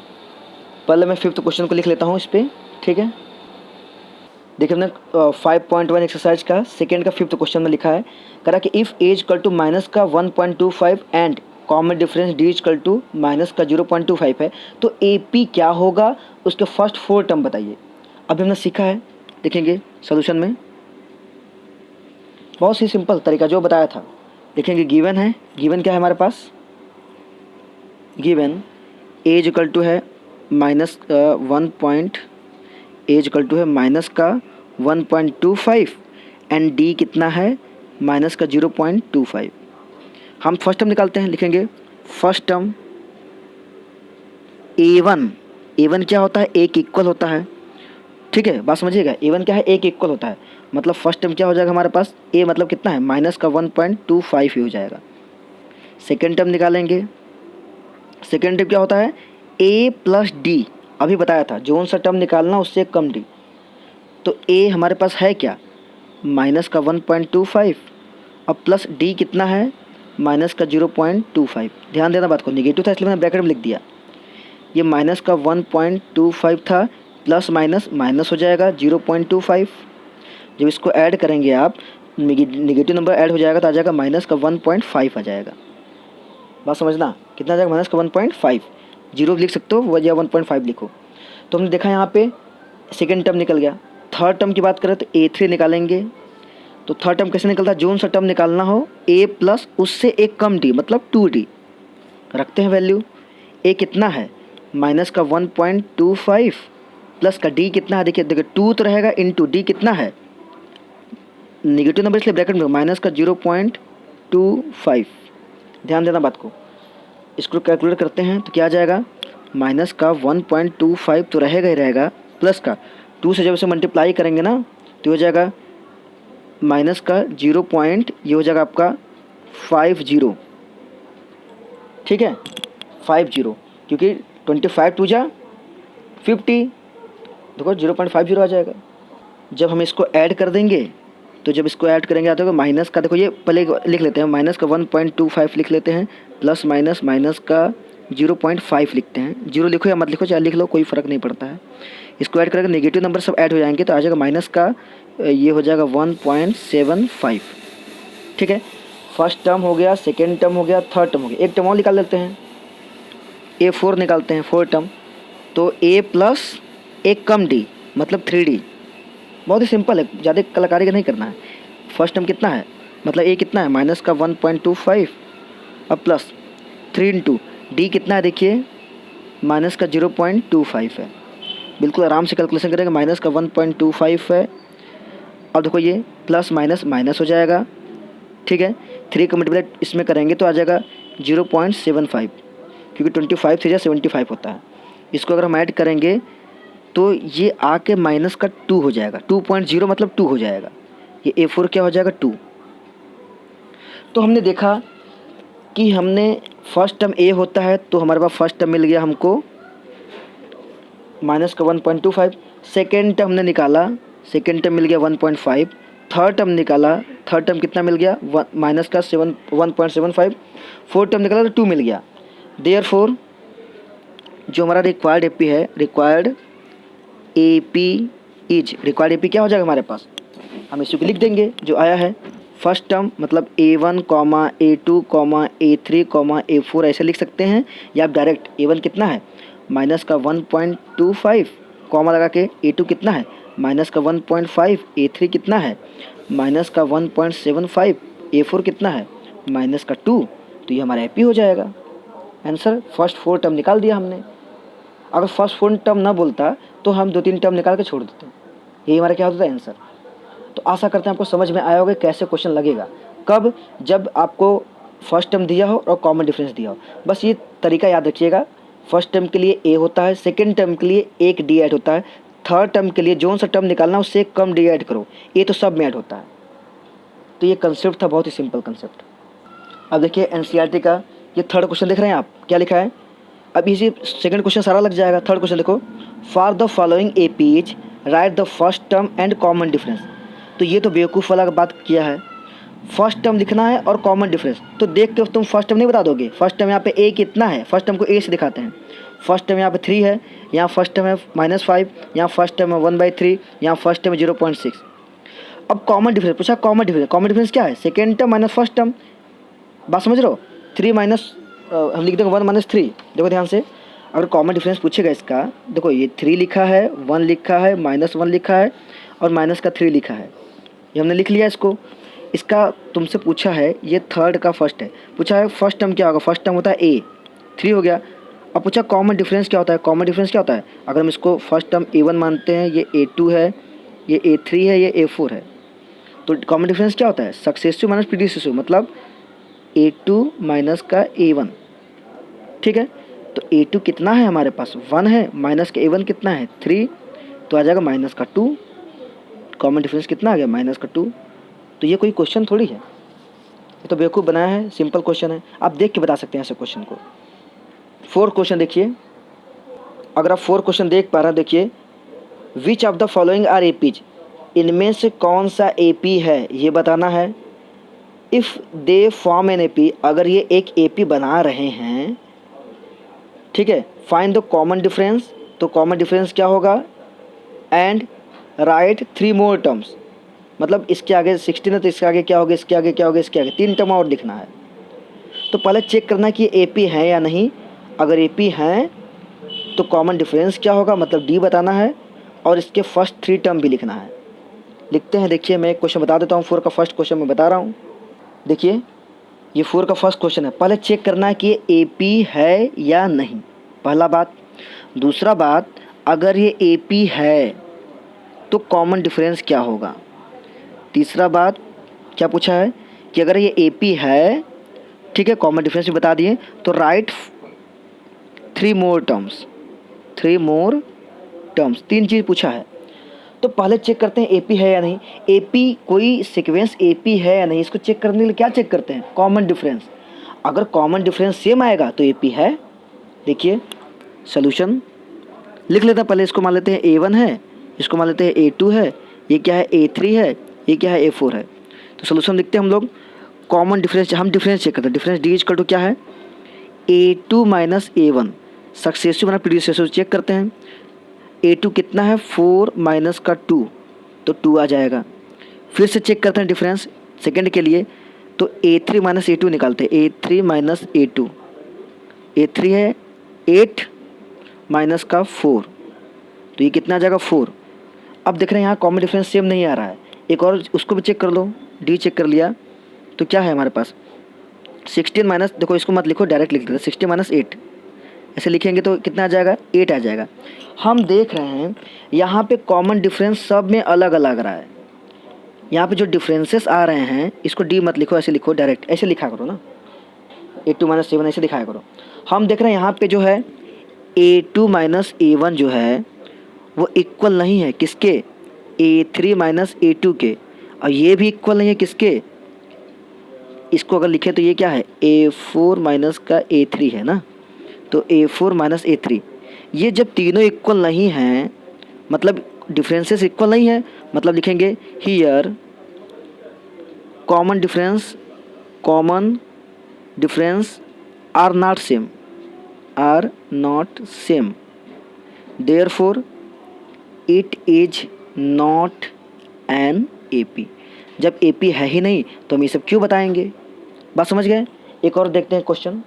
पहले मैं 5th क्वेश्चन को लिख लेता हूँ इस पर। ठीक है, देखिए हमने 5.1 एक्सरसाइज का सेकेंड का 5th क्वेश्चन में लिखा है, करा कि if A equal to minus का 1.25 and common difference D equal to minus का 0.25 है, तो ए पी क्या होगा, उसके फर्स्ट 4 टर्म बताइए। अभी हमने सीखा है, देखेंगे सोल्यूशन में बहुत ही सिंपल तरीका जो बताया था। देखेंगे गिवन है, गिवन क्या है हमारे पास, गिवन ए इक्वल टू है माइनस माइनस का 1.25 एंड डी कितना है माइनस का 0.25। हम फर्स्ट टर्म निकालते हैं। लिखेंगे फर्स्ट टर्म ए1 क्या होता है, एक इक्वल होता है। ठीक है, बात समझिएगा, ए1 क्या है, एक इक्वल होता है। मतलब फर्स्ट टर्म क्या हो जाएगा हमारे पास, ए मतलब कितना है माइनस का 1.25 ही हो जाएगा। सेकेंड टर्म निकालेंगे, सेकेंड टर्म क्या होता है ए प्लस डी, अभी बताया था जो सा टर्म निकालना उससे कम डी। तो ए हमारे पास है क्या माइनस का 1.25 और प्लस डी कितना है माइनस का 0.25। ध्यान देना बात को, निगेटिव था इसलिए मैंने ब्रैकेट में लिख दिया। ये माइनस का 1.25 था, प्लस माइनस माइनस हो जाएगा 0.25। जब इसको ऐड करेंगे आप, निगेटिव नंबर ऐड हो जाएगा तो आ जाएगा माइनस का 1.5 आ जाएगा। बात समझना, कितना आ जाएगा माइनस का 1.5। जीरो लिख सकते हो या 1.5 लिखो। तो हमने देखा यहाँ पे सेकेंड टर्म निकल गया। थर्ड टर्म की बात करें तो A3 निकालेंगे। तो थर्ड टर्म कैसे निकलता है, जो सा टर्म निकालना हो A प्लस उससे एक कम D मतलब 2D रखते हैं वैल्यू। A कितना है माइनस का 1.25 प्लस का D कितना है, देखिए 2 तो रहेगा इंटू D कितना है निगेटिव नंबर इसलिए ब्रैकेट में माइनस का 0.25। ध्यान देना बात को। इसको कैलकुलेट करते हैं तो क्या आ जाएगा माइनस का 1.25 तो रहेगा ही रहेगा, प्लस का 2 से जब इसे मल्टीप्लाई करेंगे ना तो हो जाएगा माइनस का 0. ये हो जाएगा आपका 50। ठीक है 50, क्योंकि 25 2 जा 50, देखो 0.50 आ जाएगा। जब हम इसको ऐड कर देंगे तो जब इसको ऐड करेंगे आता है माइनस का, देखो ये पहले लिख लेते हैं माइनस का 1.25 लिख लेते हैं, प्लस माइनस माइनस का 0.5 लिखते हैं। जीरो लिखो या मत लिखो, चाहे लिख लो, कोई फ़र्क नहीं पड़ता है। इसको ऐड करेंगे नेगेटिव नंबर सब ऐड हो जाएंगे तो आ जाएगा माइनस का ये हो जाएगा 1.75। ठीक है, फर्स्ट टर्म हो गया, सेकेंड टर्म हो गया, थर्ड टर्म हो गया। एक टर्म और निकाल लेते हैं, A4 निकालते हैं, 4 टर्म। तो A प्लस एक कम D मतलब 3D। बहुत ही सिंपल है, ज़्यादा कलाकारी का नहीं करना है। फर्स्ट टर्म कितना है मतलब A कितना है माइनस का 1.25 और प्लस 3 इंटू D कितना है, देखिए माइनस का 0.25 है। बिल्कुल आराम से कैलकुलेशन करेंगे, माइनस का 1.25 है। अब देखो ये प्लस माइनस माइनस हो जाएगा। ठीक है, 3 का मल्टीप्लाई इसमें करेंगे तो आ जाएगा 0.75, क्योंकि 25 से 75 होता है। इसको अगर हम ऐड करेंगे तो ये आके माइनस का 2 हो जाएगा, 2.0 मतलब 2 हो जाएगा। ये A4 क्या हो जाएगा 2। तो हमने देखा कि हमने फर्स्ट टर्म A होता है तो हमारे पास फर्स्ट टर्म मिल गया हमको माइनस का 1.25। सेकेंड टर्म हमने निकाला, सेकेंड टर्म मिल गया 1.5। थर्ड टर्म निकाला, थर्ड टर्म कितना मिल गया माइनस का 1.75। फोर्थ टर्म निकाला तो 2 मिल गया। देयरफॉर जो हमारा रिक्वायर्ड AP है, रिक्वायर्ड AP क्या हो जाएगा हमारे पास हम इसी को लिख देंगे जो आया है। फर्स्ट टर्म मतलब A1 comma A2 comma A3 comma A4 ऐसे लिख सकते हैं, या आप डायरेक्ट A1 कितना है माइनस का 1.25 कॉमा लगा के A2 कितना है माइनस का 1.5, A3 कितना है माइनस का 1.75, A4 कितना है माइनस का 2, तो ये हमारा AP हो जाएगा आंसर। फर्स्ट 4 टर्म निकाल दिया हमने। अगर फर्स्ट 4 टर्म ना बोलता तो हम 2-3 टर्म निकाल के छोड़ देते, यही हमारा क्या होता है आंसर। तो आशा करते हैं आपको समझ में आया होगा कैसे क्वेश्चन लगेगा, कब, जब आपको फर्स्ट टर्म दिया हो और कॉमन डिफरेंस दिया हो। बस ये तरीका याद रखिएगा, फर्स्ट टर्म के लिए A होता है, सेकेंड टर्म के लिए एक D ऐड होता है, थर्ड टर्म के लिए जो सा टर्म निकालना है उससे कम D ऐड करो, A तो सब में ऐड होता है। तो ये कंसेप्ट था, बहुत ही सिंपल कंसेप्ट। अब देखिए NCERT का ये थर्ड क्वेश्चन देख रहे हैं आप, क्या लिखा है। अब इसी सेकंड क्वेश्चन सारा लग जाएगा। थर्ड क्वेश्चन देखो, for the following APs right the first term and common difference. तो ये तो बेवकूफ़ वाला बात किया है, फर्स्ट टर्म लिखना है और कॉमन डिफरेंस। तो देख के तुम फर्स्ट टर्म नहीं बता दोगे। फर्स्ट टर्म यहाँ पे A कितना है, फर्स्ट टर्म को A से दिखाते हैं। फर्स्ट टर्म यहाँ पे 3 है, यहाँ फर्स्ट टर्म है -5, यहाँ फर्स्ट टर्म है 1/3, यहाँ फर्स्ट टर्म है 0.6। अब कॉमन डिफरेंस पूछा, कॉमन डिफरेंस क्या है, second term minus first term. बात समझ रहे हो, 3 माइनस हम लिख देंगे 1 - 3। देखो ध्यान से, अगर कॉमन डिफरेंस पूछेगा इसका, देखो ये 3 लिखा है, 1 लिखा है, -1 लिखा है और माइनस का 3 लिखा है, ये हमने लिख लिया इसको। इसका तुमसे पूछा है, ये थर्ड का फर्स्ट है, पूछा है फर्स्ट टर्म क्या होगा, फर्स्ट टर्म होता है A, 3 हो गया। अब पूछा कॉमन डिफरेंस क्या होता है, कॉमन डिफरेंस क्या होता है, अगर हम इसको फर्स्ट टर्म A1 मानते हैं, ये A2 है, ये A3 है, ये A4 है, तो कॉमन डिफरेंस क्या होता है, सक्सेसिव माइनस प्रीडिसेसिव, मतलब A2 माइनस का A1। ठीक है, तो A2 कितना है हमारे पास 1 है, माइनस का A1 कितना है 3, तो आ जाएगा माइनस का 2। कॉमन डिफरेंस कितना आ गया माइनस का 2। तो ये कोई क्वेश्चन थोड़ी है, ये तो बेवकूफ़ बनाया है, सिंपल क्वेश्चन है, आप देख के बता सकते हैं ऐसे क्वेश्चन को। 4 क्वेश्चन देखिए, अगर आप 4 क्वेश्चन देख पा रहे हैं, देखिए which of the following are APs, इनमें से कौन सा AP है ये बताना है। If they form an AP, अगर ये एक AP बना रहे हैं, ठीक है, फाइंड द कॉमन डिफरेंस, तो कॉमन डिफरेंस क्या होगा, एंड राइट 3 मोर टर्म्स, मतलब इसके आगे 16 है तो इसके आगे क्या होगा, इसके आगे क्या होगा, इसके आगे 3 टर्म और लिखना है। तो पहले चेक करना कि ये AP है या नहीं। अगर AP हैं तो कॉमन डिफरेंस क्या होगा, मतलब D बताना है और इसके फर्स्ट 3 टर्म भी लिखना है। लिखते हैं, देखिए मैं एक क्वेश्चन बता देता हूँ, 4 का फर्स्ट क्वेश्चन मैं बता रहा हूँ। देखिए ये 4 का फर्स्ट क्वेश्चन है, पहले चेक करना है कि ये AP है या नहीं, पहला बात। दूसरा बात, अगर ये AP है तो कॉमन डिफरेंस क्या होगा। तीसरा बात क्या पूछा है कि अगर ये AP है, ठीक है, कॉमन डिफरेंस भी बता दिए, तो right 3 more terms, 3 more terms, 3 चीज़ पूछा है। तो पहले चेक करते हैं AP है या नहीं। AP कोई सीक्वेंस AP है या नहीं, इसको चेक करने के लिए क्या चेक करते हैं, कॉमन डिफरेंस। अगर कॉमन डिफरेंस सेम आएगा तो AP है। देखिए सोल्यूशन लिख लेते हैं, पहले इसको मान लेते हैं A1 है, इसको मान लेते हैं A2 है, ये क्या है A3 है, ये क्या है A4 है। तो सोल्यूशन लिखते हैं हम लोग, कॉमन डिफरेंस, हम डिफरेंस चेक करते हैं, डिफरेंस D इक्वल टू क्या है A2 minus A1, successive minus predecessive check करते हैं। A2 कितना है 4 माइनस का 2, तो 2 आ जाएगा। फिर से चेक करते हैं डिफरेंस सेकंड के लिए, तो A3 माइनस A2 निकालते हैं, A3 माइनस A2, A3 है 8 माइनस का 4, तो ये कितना आ जाएगा 4। अब देख रहे हैं यहाँ कॉमन डिफरेंस सेम नहीं आ रहा है, एक और उसको भी चेक कर लो, D चेक कर लिया, तो क्या है हमारे पास 16 माइनस, देखो इसको मत लिखो, डायरेक्ट लिख देते हैं 16 माइनस 8, ऐसे लिखेंगे तो कितना आ जाएगा 8 आ जाएगा। हम देख रहे हैं यहाँ पे कॉमन डिफरेंस सब में अलग अलग रहा है, यहाँ पे जो डिफरेंसेस आ रहे हैं इसको D मत लिखो, ऐसे लिखो, डायरेक्ट ऐसे लिखा करो ना, A2 माइनस A1 ऐसे दिखाया करो। हम देख रहे हैं यहाँ पे जो है A2 माइनस A1 जो है वो इक्वल नहीं है किसके, A3 माइनस A2 के, और ये भी इक्वल नहीं है किसके, इसको अगर लिखे तो ये क्या है A4 माइनस का A3 है ना, तो A4 माइनस A3, ये जब तीनों इक्वल नहीं हैं, मतलब डिफरेंसेस इक्वल नहीं है, मतलब लिखेंगे here common difference are not same, therefore it is not an A P. जब ए पी है ही नहीं तो हम ये सब क्यों बताएंगे? बात समझ गए? एक और देखते हैं क्वेश्चन।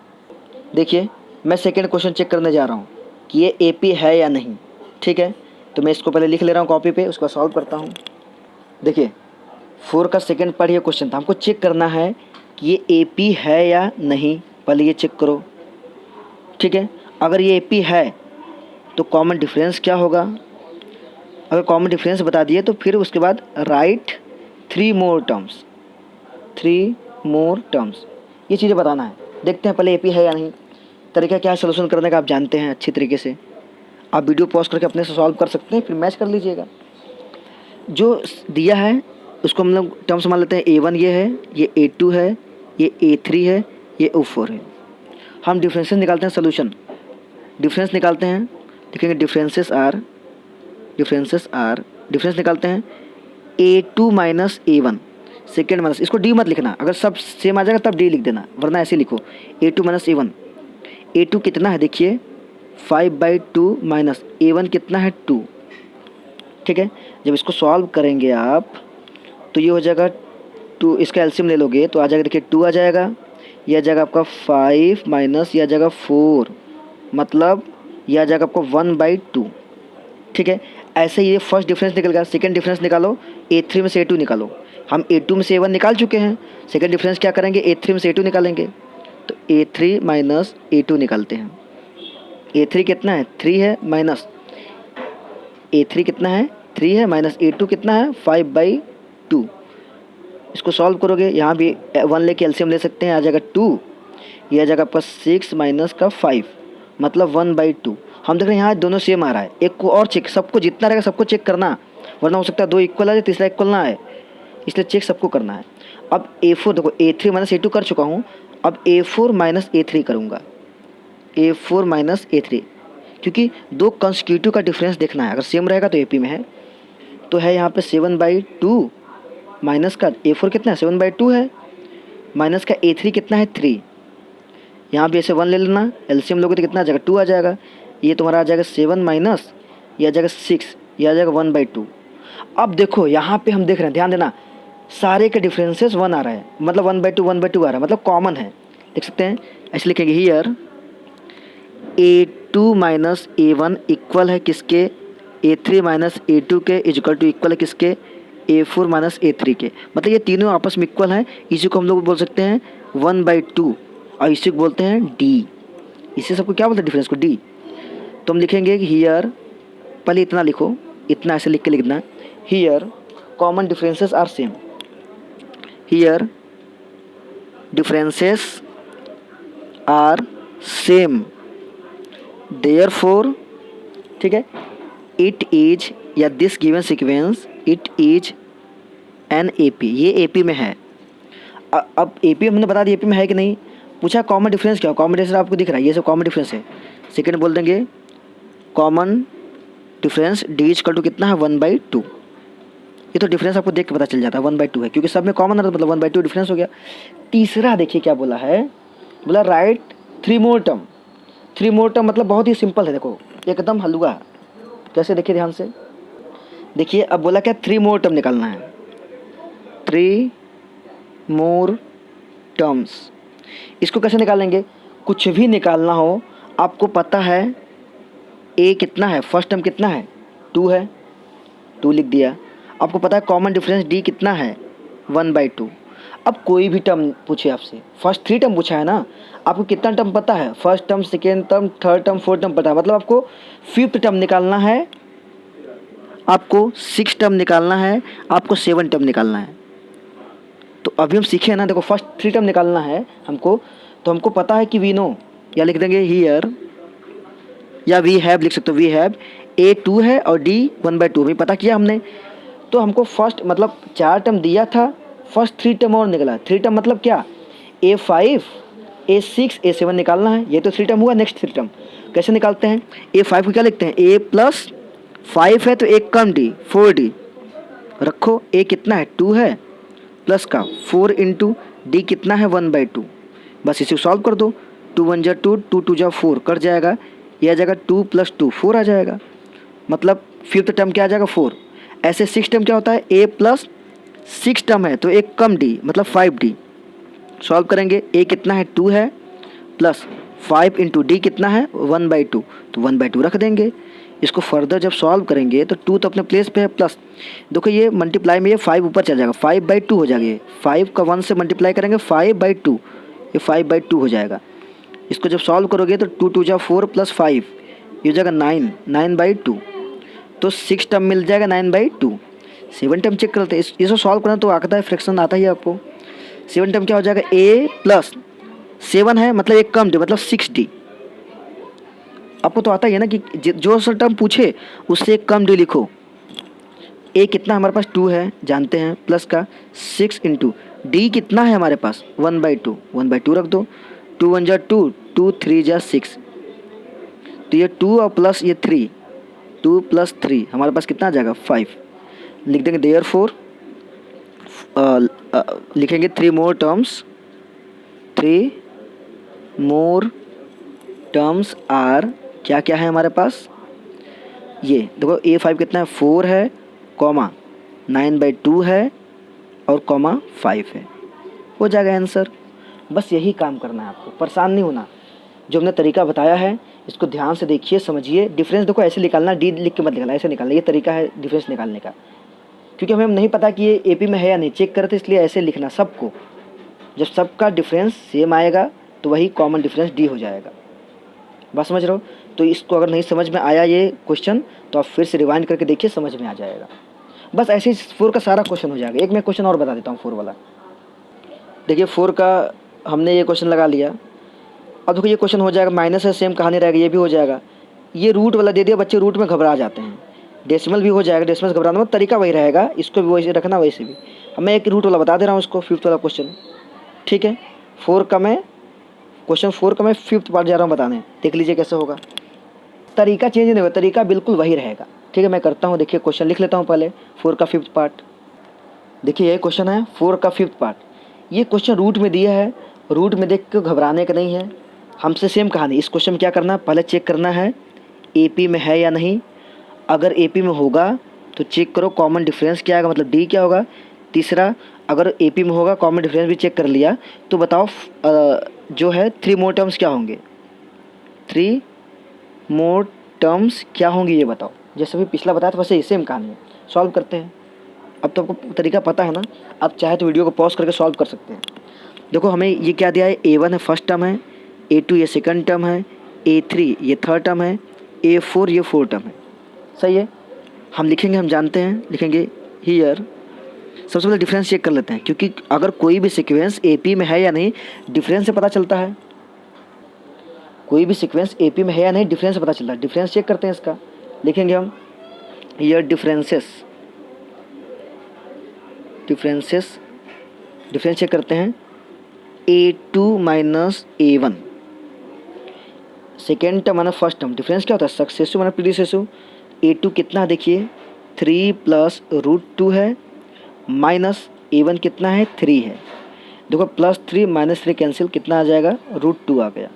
देखिए मैं सेकेंड क्वेश्चन चेक करने जा रहा हूँ कि ये ए पी है या नहीं। ठीक है, तो मैं इसको पहले लिख ले रहा हूँ कॉपी पे, उसको सॉल्व करता हूँ। देखिए 4 का सेकेंड पार्ट ये क्वेश्चन था, हमको चेक करना है कि ये ए पी है या नहीं। पहले ये चेक करो। ठीक है, अगर ये ए पी है तो कॉमन डिफरेंस क्या होगा? अगर कॉमन डिफरेंस बता दिए तो फिर उसके बाद right 3 more terms, 3 more terms, ये चीज़ें बताना है। देखते हैं पहले ए पी है या नहीं। तरीका क्या है सोल्यूशन करने का आप जानते हैं अच्छी तरीके से। आप वीडियो पॉज करके अपने से सॉल्व कर सकते हैं, फिर मैच कर लीजिएगा। जो दिया है उसको हम लोग टर्म्स मान लेते हैं। A1 ये है, ये A2 है, ये A3 है, ये O4 है। हम डिफरेंसेस निकालते हैं, सोल्यूशन डिफरेंस निकालते हैं। लिखेंगे डिफरेंस निकालते हैं A2 minus A1 second minus, इसको D मत लिखना, अगर सब सेम आ जाएगा तब D लिख देना, वरना ऐसे लिखो A2 माइनस A1। A2 कितना है देखिए 5/2 माइनस A1 कितना है 2। ठीक है, जब इसको सॉल्व करेंगे आप तो ये हो जाएगा 2, इसका एलसीएम ले लोगे तो आ जाएगा, देखिए 2 आ जाएगा, यह आ जाएगा आपका 5 माइनस यह आ जाएगा 4, मतलब यह आ जाएगा आपको 1/2। ठीक है, ऐसे ही ये फर्स्ट डिफरेंस निकल गया। सेकंड डिफरेंस निकालो, A3 में से A2 निकालो। हम A2 में से A1 निकाल चुके हैं, सेकंड डिफरेंस क्या करेंगे A3 में से A2 निकालेंगे, तो A3 माइनस A2 निकालते हैं। A3 कितना है 3 है, माइनस A3 कितना है 3 है, माइनस A2 कितना है 5/2। इसको सॉल्व करोगे, यहाँ भी 1 लेके एलसीएम ले सकते हैं, आ जाएगा 2, ये आ जाएगा आपका 6 माइनस का 5, मतलब 1/2। हम देख रहे हैं यहाँ दोनों सेम आ रहा है। एक को और चेक, सबको जितना रहेगा सबको चेक करना, वरना हो सकता है 2 इक्वल आ जाए, तीसरा इक्वल ना आए, इसलिए चेक सबको करना है। अब A4 देखो, A3 माइनस A2 कर चुका हूँ, अब A4 माइनस A3 करूँगा, A4 माइनस A3, क्योंकि 2 कंसेक्यूटिव का डिफरेंस देखना है। अगर सेम रहेगा तो AP में है, तो है यहाँ पे 7/2 माइनस का A4 कितना है 7/2 है, माइनस का A3 कितना है 3। यहाँ भी ऐसे 1 ले लेना, एलसीएम लोगे तो कितना आ जाएगा 2 आ जाएगा। ये तुम्हारा आ जाएगा 7 माइनस ये आ जाएगा 6, ये आ जाएगा 1/2। अब देखो यहाँ पे हम देख रहे हैं, ध्यान देना, सारे के डिफरेंसेस 1 आ रहा है, मतलब 1/2 आ रहा है, मतलब कॉमन है। देख सकते हैं, ऐसे लिखेंगे here A2 minus A1 equal है किसके, A3 माइनस A2 के इक्वल टू इक्वल है किसके, A4 माइनस A3 के, मतलब ये तीनों आपस में इक्वल हैं। इसी को हम लोग बोल सकते हैं 1/2 और इसी को बोलते हैं D। इसी सबको क्या बोलते हैं डिफरेंस को D। तो हम लिखेंगे कि हियर, पहले इतना लिखो, इतना ऐसे लिख के लिखना, here common differences are same, here differences are same, therefore, ठीक है, इट इज या this given sequence it is an AP, ये AP में है। अब AP हमने बता दिया AP में है कि नहीं, पूछा कॉमन डिफरेंस क्या हो, कॉमन डिफरेंस आपको दिख रहा है, ये सब कॉमन डिफरेंस है। सेकंड बोल देंगे common difference D equal to कितना है 1/2। ये तो डिफरेंस आपको देख के पता चल जाता है 1/2 है, क्योंकि सब में कॉमन है, तो मतलब 1/2 डिफरेंस हो गया। तीसरा देखिए क्या बोला है, बोला राइट 3 मोर टर्म। 3 मोर टर्म मतलब बहुत ही सिंपल है, देखो एकदम हलवा। कैसे देखिए ध्यान से देखिए, अब बोला क्या 3 मोर टर्म निकालना है, 3 मोर टर्म्स। इसको कैसे निकालेंगे, कुछ भी निकालना हो आपको पता है A कितना है, फर्स्ट टर्म कितना है 2 है, 2 लिख दिया। आपको पता है कॉमन डिफरेंस D कितना है 1/2। अब कोई भी टर्म पूछे आपसे, फर्स्ट 3 टर्म पूछा है ना, आपको कितना टर्म पता है, first term, second term, third term, fourth term पता है, मतलब आपको 5th टर्म निकालना है, आपको 6 टर्म निकालना है, आपको 7 टर्म निकालना है। तो अभी हम सीखे ना, देखो फर्स्ट 3 टर्म निकालना है हमको, तो हमको पता है कि वी नो, या लिख देंगे हियर, या वी हैव लिख सकते हो, वी हैव A 2 है और D 1/2 भी पता किया हमने। तो हमको फर्स्ट मतलब 4 टर्म दिया था, फर्स्ट 3 टर्म और निकला। 3 टर्म मतलब क्या, A5 A6 A7 निकालना है, ये तो 3 टर्म हुआ। नेक्स्ट 3 टर्म कैसे निकालते हैं, A5 को क्या लिखते हैं, A प्लस 5 है तो एक कम D 4D रखो, A कितना है 2 है, प्लस का 4 इंटू D कितना है 1/2, बस इसे सॉल्व कर दो। 2 1 जा 2, 2 2 जा 4 कट जाएगा, ये आ जाएगा 2 + 2 4 आ जाएगा, मतलब 5th टर्म क्या आ जाएगा 4। ऐसे 6th टर्म क्या होता है A प्लस 6 टर्म है तो एक कम डी मतलब 5D। सॉल्व करेंगे, ए कितना है 2 है, प्लस 5 इंटू डी कितना है 1/2, तो 1/2 रख देंगे। इसको फर्दर जब सॉल्व करेंगे तो 2 तो अपने प्लेस पे है, प्लस देखो ये मल्टीप्लाई में ये 5 ऊपर चल जाएगा, 5/2 हो जाएगा। ये 5 का 1 से मल्टीप्लाई करेंगे 5/2, ये 5/2 हो जाएगा। इसको जब सॉल्व करोगे तो 2 2 जा 4 प्लस 5 ये हो जाएगा 9/2, तो 6 टर्म मिल जाएगा 9/2। 7 टर्म चेक करते हैं, इसको सॉल्व करना तो आता है, फ्रैक्शन आता ही है आपको। 7 टर्म क्या हो जाएगा, ए प्लस 7 है मतलब एक कम डी मतलब 6D। आपको तो आता ही है ना कि जो सा टर्म पूछे उससे एक कम डी लिखो। ए कितना हमारे पास 2 है जानते हैं, प्लस का 6 इंटू डी कितना है हमारे पास 1/2, 1/2 रख दो। 2 1 जा 2, 2 3 जा 6, तो ये 2 और प्लस ये 3, 2 + 3 हमारे पास कितना आ जाएगा 5। लिख देंगे देयरफॉर लिखेंगे 3 more terms, 3 more terms are क्या क्या है हमारे पास, ये देखो A5 कितना है 4 है, कॉमा 9/2 है और कॉमा 5 है, हो जाएगा आंसर। बस यही काम करना है आपको, परेशान नहीं होना। जो हमने तरीका बताया है इसको ध्यान से देखिए, समझिए। डिफरेंस देखो ऐसे निकालना, डी लिख के मत निकालना, ऐसे निकालना, ये तरीका है डिफरेंस निकालने का। क्योंकि हमें नहीं पता कि ये AP में है या नहीं, चेक करते इसलिए ऐसे लिखना सबको। जब सबका डिफरेंस सेम आएगा तो वही कॉमन डिफरेंस D हो जाएगा। बस समझ रहे हो? तो इसको अगर नहीं समझ में आया ये क्वेश्चन तो आप फिर से रिवाइंड करके देखिए, समझ में आ जाएगा। बस ऐसे ही 4 का सारा क्वेश्चन हो जाएगा। एक मैं क्वेश्चन और बता देता हूँ 4 वाला। देखिए 4 का हमने ये क्वेश्चन लगा लिया। अब देखो ये क्वेश्चन हो जाएगा, माइनस है सेम कहानी रहेगा, ये भी हो जाएगा। ये रूट वाला दे दिया, बच्चे रूट में घबरा जाते हैं। डेसिमल भी हो जाएगा, डेसिमल से घबराना मतलब तरीका वही रहेगा, इसको भी वैसे रखना वैसे भी। अब मैं एक रूट वाला बता दे रहा हूँ इसको, 5th वाला क्वेश्चन, ठीक है। 4 का मैं क्वेश्चन 4 का मैं 5th पार्ट जा रहा हूँ बताने, देख लीजिए कैसे होगा। तरीका चेंज नहीं होगा, तरीका बिल्कुल वही रहेगा, ठीक है। मैं करता हूँ, देखिए क्वेश्चन लिख लेता हूँ पहले। 4 का 5th पार्ट, देखिए यही क्वेश्चन है 4 का 5th पार्ट। ये क्वेश्चन रूट में दिया है, रूट में देख के घबराने का नहीं है। हमसे सेम कहानी, इस क्वेश्चन में क्या करना है, पहले चेक करना है AP में है या नहीं। अगर AP में होगा तो चेक करो कॉमन डिफरेंस क्या आएगा, मतलब D क्या होगा। तीसरा, अगर AP में होगा, कॉमन डिफरेंस भी चेक कर लिया, तो बताओ जो है 3 मोर टर्म्स क्या होंगे, 3 मोर टर्म्स क्या होंगी ये बताओ। जैसे भी पिछला बताया था वैसे ही सेम कहानी है, सॉल्व करते हैं। अब तो आपको तरीका पता है ना, आप चाहे तो वीडियो को पॉज करके सॉल्व कर सकते हैं। देखो हमें ये क्या दिया है, A1 है फर्स्ट टर्म है, A2 ये सेकंड टर्म है, A3 ये थर्ड टर्म है, A4 ये फोर्थ टर्म है, सही है। हम लिखेंगे, हम जानते हैं, लिखेंगे हियर। सबसे पहले डिफरेंस चेक कर लेते हैं, क्योंकि अगर कोई भी सीक्वेंस AP में है या नहीं डिफरेंस से पता चलता है। कोई भी सीक्वेंस AP में है या नहीं डिफरेंस से पता चलता है। डिफरेंस चेक करते हैं इसका, लिखेंगे हम हियर डिफरेंस चेक करते हैं। A2 minus A1 second term माना फर्स्ट टर्म, डिफरेंस क्या होता है, सक्सेसिव माना प्रीडिसेसिव। A2 कितना देखिए 3 + √2 है, माइनस A1 कितना है 3 है। देखो +3 - 3 कैंसिल, कितना आ जाएगा √2 आ गया,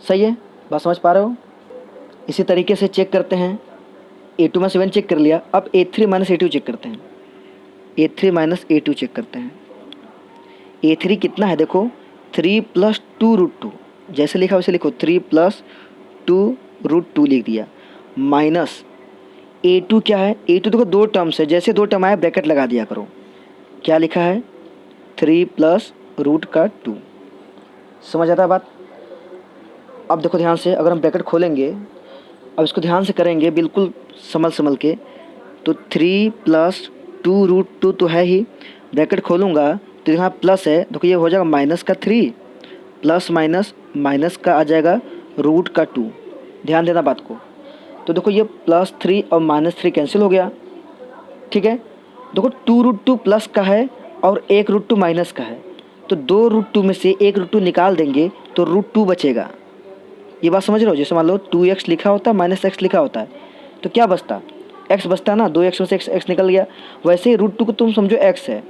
सही है। बात समझ पा रहे हो? इसी तरीके से चेक करते हैं। A2 में 7 चेक कर लिया, अब A3 - A2 चेक करते हैं। A3 - A2 चेक करते हैं। A3 कितना है देखो 3 + 2 √2, जैसे लिखा वैसे लिखो, 3 + 2 √2 लिख दिया, माइनस A2 क्या है, A2 देखो 2 टर्म्स है, जैसे 2 टर्म आया ब्रैकेट लगा दिया करो। क्या लिखा है 3 + √2, समझ आता है बात। अब देखो ध्यान से, अगर हम ब्रैकेट खोलेंगे, अब इसको ध्यान से करेंगे बिल्कुल संभल के, तो 3 + 2 √2 तो है ही, ब्रैकेट खोलूँगा तो यहाँ प्लस है, देखो ये हो जाएगा -3 प्लस माइनस का आ जाएगा √2। ध्यान देना बात को। तो देखो ये +3 और -3 कैंसिल हो गया, ठीक है। देखो 2 √2 प्लस का है और 1 √2 माइनस का है, तो 2 √2 में से 1 √2 निकाल देंगे तो √2 बचेगा। ये बात समझ रहे हो? जैसे मान लो 2x लिखा होता है, -x लिखा होता है, तो क्या बचता, x बचता है ना, 2x में से x निकल गया। वैसे ही √2 को तुम समझो x है,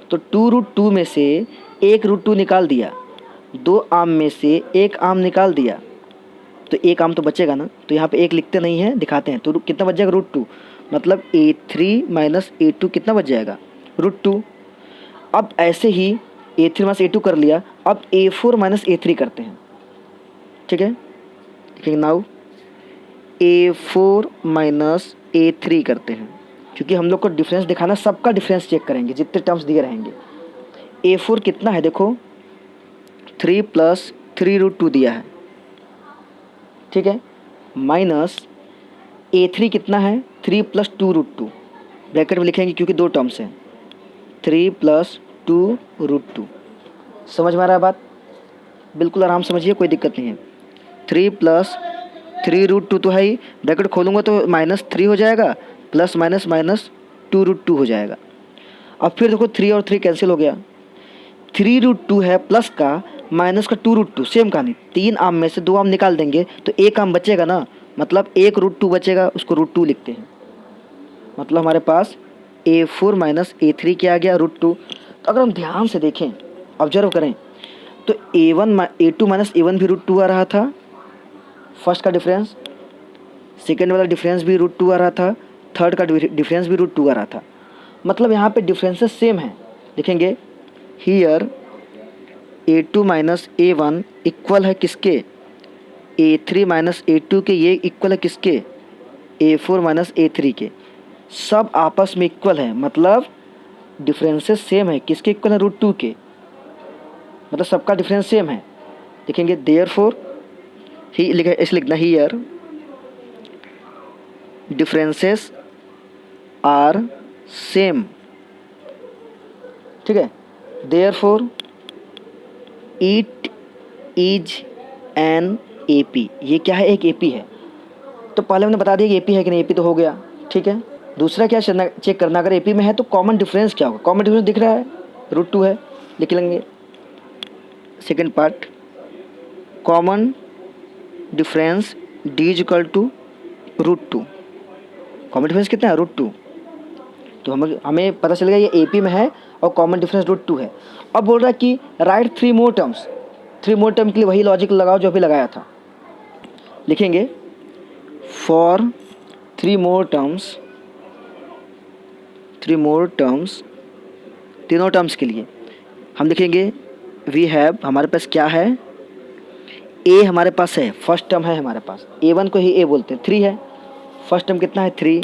तो 2 √2 में से 1 √2 निकाल दिया, 2 आम में से 1 आम निकाल दिया, तो 1 आम तो बचेगा ना। तो यहाँ पे 1 लिखते नहीं है, दिखाते हैं, तो कितना बच जाएगा √2, मतलब A3 - A2 कितना बच जाएगा √2। अब ऐसे ही A3 माइनस A2 कर लिया, अब A4 माइनस A3 करते हैं, ठीक है। देखिए नाउ A4 माइनस A3 करते हैं, क्योंकि हम लोग को डिफरेंस दिखाना, सबका डिफरेंस चेक करेंगे जितने टर्म्स दिए रहेंगे। A4 कितना है देखो, 3 प्लस 3√2 दिया है, ठीक है, माइनस A3 कितना है, 3 प्लस 2√2, ब्रैकेट में लिखेंगे क्योंकि दो टर्म्स हैं, 3 प्लस 2√2। समझ में आ रहा है बात? बिल्कुल आराम समझिए, कोई दिक्कत नहीं है। 3 प्लस 3√2 तो है ही, ब्रैकेट खोलूँगा तो -3 हो जाएगा, प्लस माइनस माइनस 2√2 हो जाएगा। अब फिर देखो 3 और 3 कैंसिल हो गया, 3√2 है प्लस का, माइनस का 2√2, सेम कहानी, 3 आम में से 2 आम निकाल देंगे तो एक आम बचेगा ना, मतलब 1√2 बचेगा, उसको √2 लिखते हैं। मतलब हमारे पास A4 माइनस A3 क्या आ गया, √2। तो अगर हम ध्यान से देखें, ऑब्जर्व करें, तो A2 माइनस A1 भी √2 आ रहा था, फर्स्ट का डिफरेंस, सेकेंड वाला डिफरेंस भी √2 आ रहा था, थर्ड का डिफरेंस भी √2 आ रहा था। मतलब यहाँ पे डिफरेंसेस सेम हैं। देखेंगे here A2 minus A1 equal है किसके, A3 माइनस A2 के, ये इक्वल है किसके, A4 माइनस A3 के, सब आपस में इक्वल है, मतलब डिफरेंसेस सेम है। किसके इक्वल है, √2 के, मतलब सबका डिफरेंस सेम है। देखेंगे देयरफॉर ही लिखा, इस लिखना हियर डिफरेंसेस आर सेम, ठीक है। Therefore it is an AP, ये क्या है, एक AP है। तो पहले हमने बता दिया कि AP है कि नहीं, AP तो हो गया, ठीक है। दूसरा क्या चेक करना, अगर AP में है तो कॉमन डिफरेंस क्या होगा, कॉमन डिफरेंस दिख रहा है, √2 है, लिख लेंगे। Second part, common difference D is equal to √2, common difference कितना है, √2। तो हमें पता चल गया ये AP में है और कॉमन डिफरेंस √2 है। अब बोल रहा है कि राइट 3 मोर टर्म्स, 3 मोर टर्म के लिए वही लॉजिक लगाओ जो अभी लगाया था। लिखेंगे for 3 more terms, 3 more terms, तीनों टर्म्स के लिए हम लिखेंगे वी हैव, हमारे पास क्या है, A हमारे पास है, फर्स्ट टर्म है हमारे पास, A1 को ही A बोलते हैं, 3 है, फर्स्ट टर्म कितना है 3,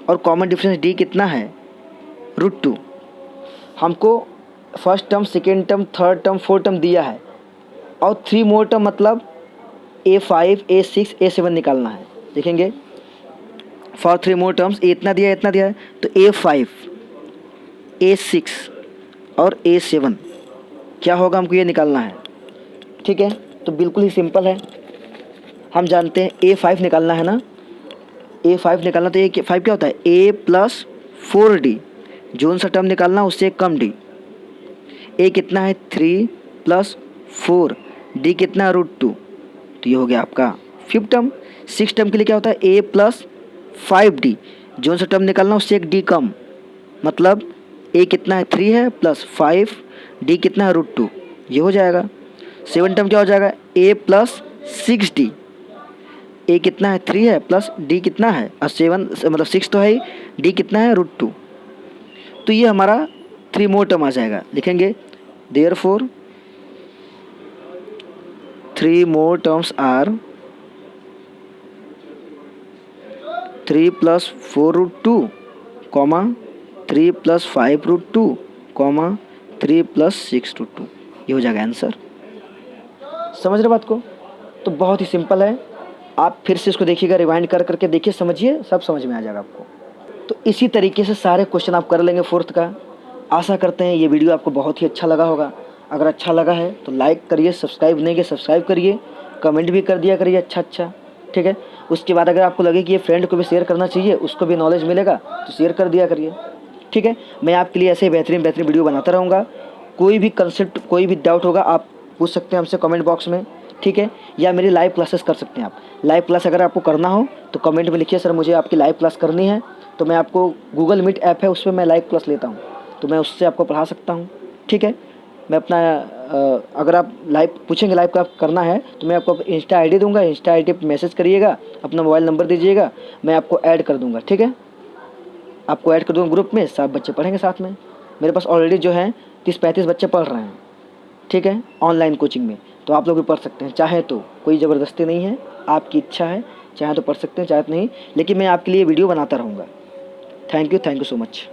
और कॉमन डिफरेंस D कितना है, √2। हमको first term, second term, third term, fourth term दिया है, और 3 मोर टर्म मतलब A5, A6, A7 निकालना है। देखेंगे फॉर 3 मोर टर्म्स, A इतना दिया है, इतना दिया है, तो A5, A6 और A7 क्या होगा, हमको ये निकालना है, ठीक है। तो बिल्कुल ही सिंपल है, हम जानते हैं A5 निकालना है ना, A5 निकालना, तो A5 क्या होता है, A प्लस 4D, जोन सा टर्म निकालना उससे कम D। A कितना है, 3 प्लस 4, D कितना है, √2, तो ये हो गया आपका 5th टर्म। 6th टर्म के लिए क्या होता है, A प्लस 5D, जोन सा टर्म निकालना उससे एक D कम, मतलब A कितना है, 3 है प्लस 5, D कितना है, √2, ये हो जाएगा। 7th टर्म क्या हो जाएगा, A प्लस 6D, A कितना है, 3 है प्लस D कितना है, और 7 मतलब 6 तो है ही, D कितना है, √2। तो ये हमारा 3 मोर टर्म आ जाएगा। लिखेंगे therefore 3 more terms are 3 plus 4√2, 3 plus 5√2, 3 plus 6√2, ये हो जाएगा आंसर। समझ रहे बात को? तो बहुत ही सिंपल है, आप फिर से इसको देखिएगा, रिवाइंड कर करके देखिए, समझिए, सब समझ में आ जाएगा आपको। तो इसी तरीके से सारे क्वेश्चन आप कर लेंगे 4th का। आशा करते हैं ये वीडियो आपको बहुत ही अच्छा लगा होगा। अगर अच्छा लगा है तो लाइक करिए, सब्सक्राइब नहीं किया सब्सक्राइब करिए, कमेंट भी कर दिया करिए अच्छा, ठीक है। उसके बाद अगर आपको लगे कि ये फ्रेंड को भी शेयर करना चाहिए, उसको भी नॉलेज मिलेगा, तो शेयर कर दिया करिए, ठीक है। मैं आपके लिए ऐसे बेहतरीन वीडियो बनाता रहूँगा। कोई भी कंसेप्ट, कोई भी डाउट होगा आप पूछ सकते हैं हमसे कमेंट बॉक्स में, ठीक है, या मेरी लाइव क्लासेस कर सकते हैं आप। लाइव क्लास अगर आपको करना हो तो कमेंट में लिखिए, सर मुझे आपकी लाइव क्लास करनी है, तो मैं आपको गूगल मीट ऐप है, उस पर मैं लाइव क्लास लेता हूँ, तो मैं उससे आपको पढ़ा सकता हूँ, ठीक है। मैं अपना अगर आप लाइव पूछेंगे लाइव क्लास करना है तो मैं आपको इंस्टा ID दूंगा, इंस्टा ID पे मैसेज करिएगा, अपना मोबाइल नंबर दीजिएगा, मैं आपको ऐड कर दूंगा, ठीक है। आपको ऐड कर दूँगा ग्रुप में, सब बच्चे पढ़ेंगे साथ में। मेरे पास ऑलरेडी जो है 30-35 बच्चे पढ़ रहे हैं, ठीक है, ऑनलाइन कोचिंग में। तो आप लोग भी पढ़ सकते हैं, चाहे तो, कोई ज़बरदस्ती नहीं है, आपकी इच्छा है, चाहे तो पढ़ सकते हैं, चाहे तो नहीं, लेकिन मैं आपके लिए वीडियो बनाता रहूँगा। Thank you so much.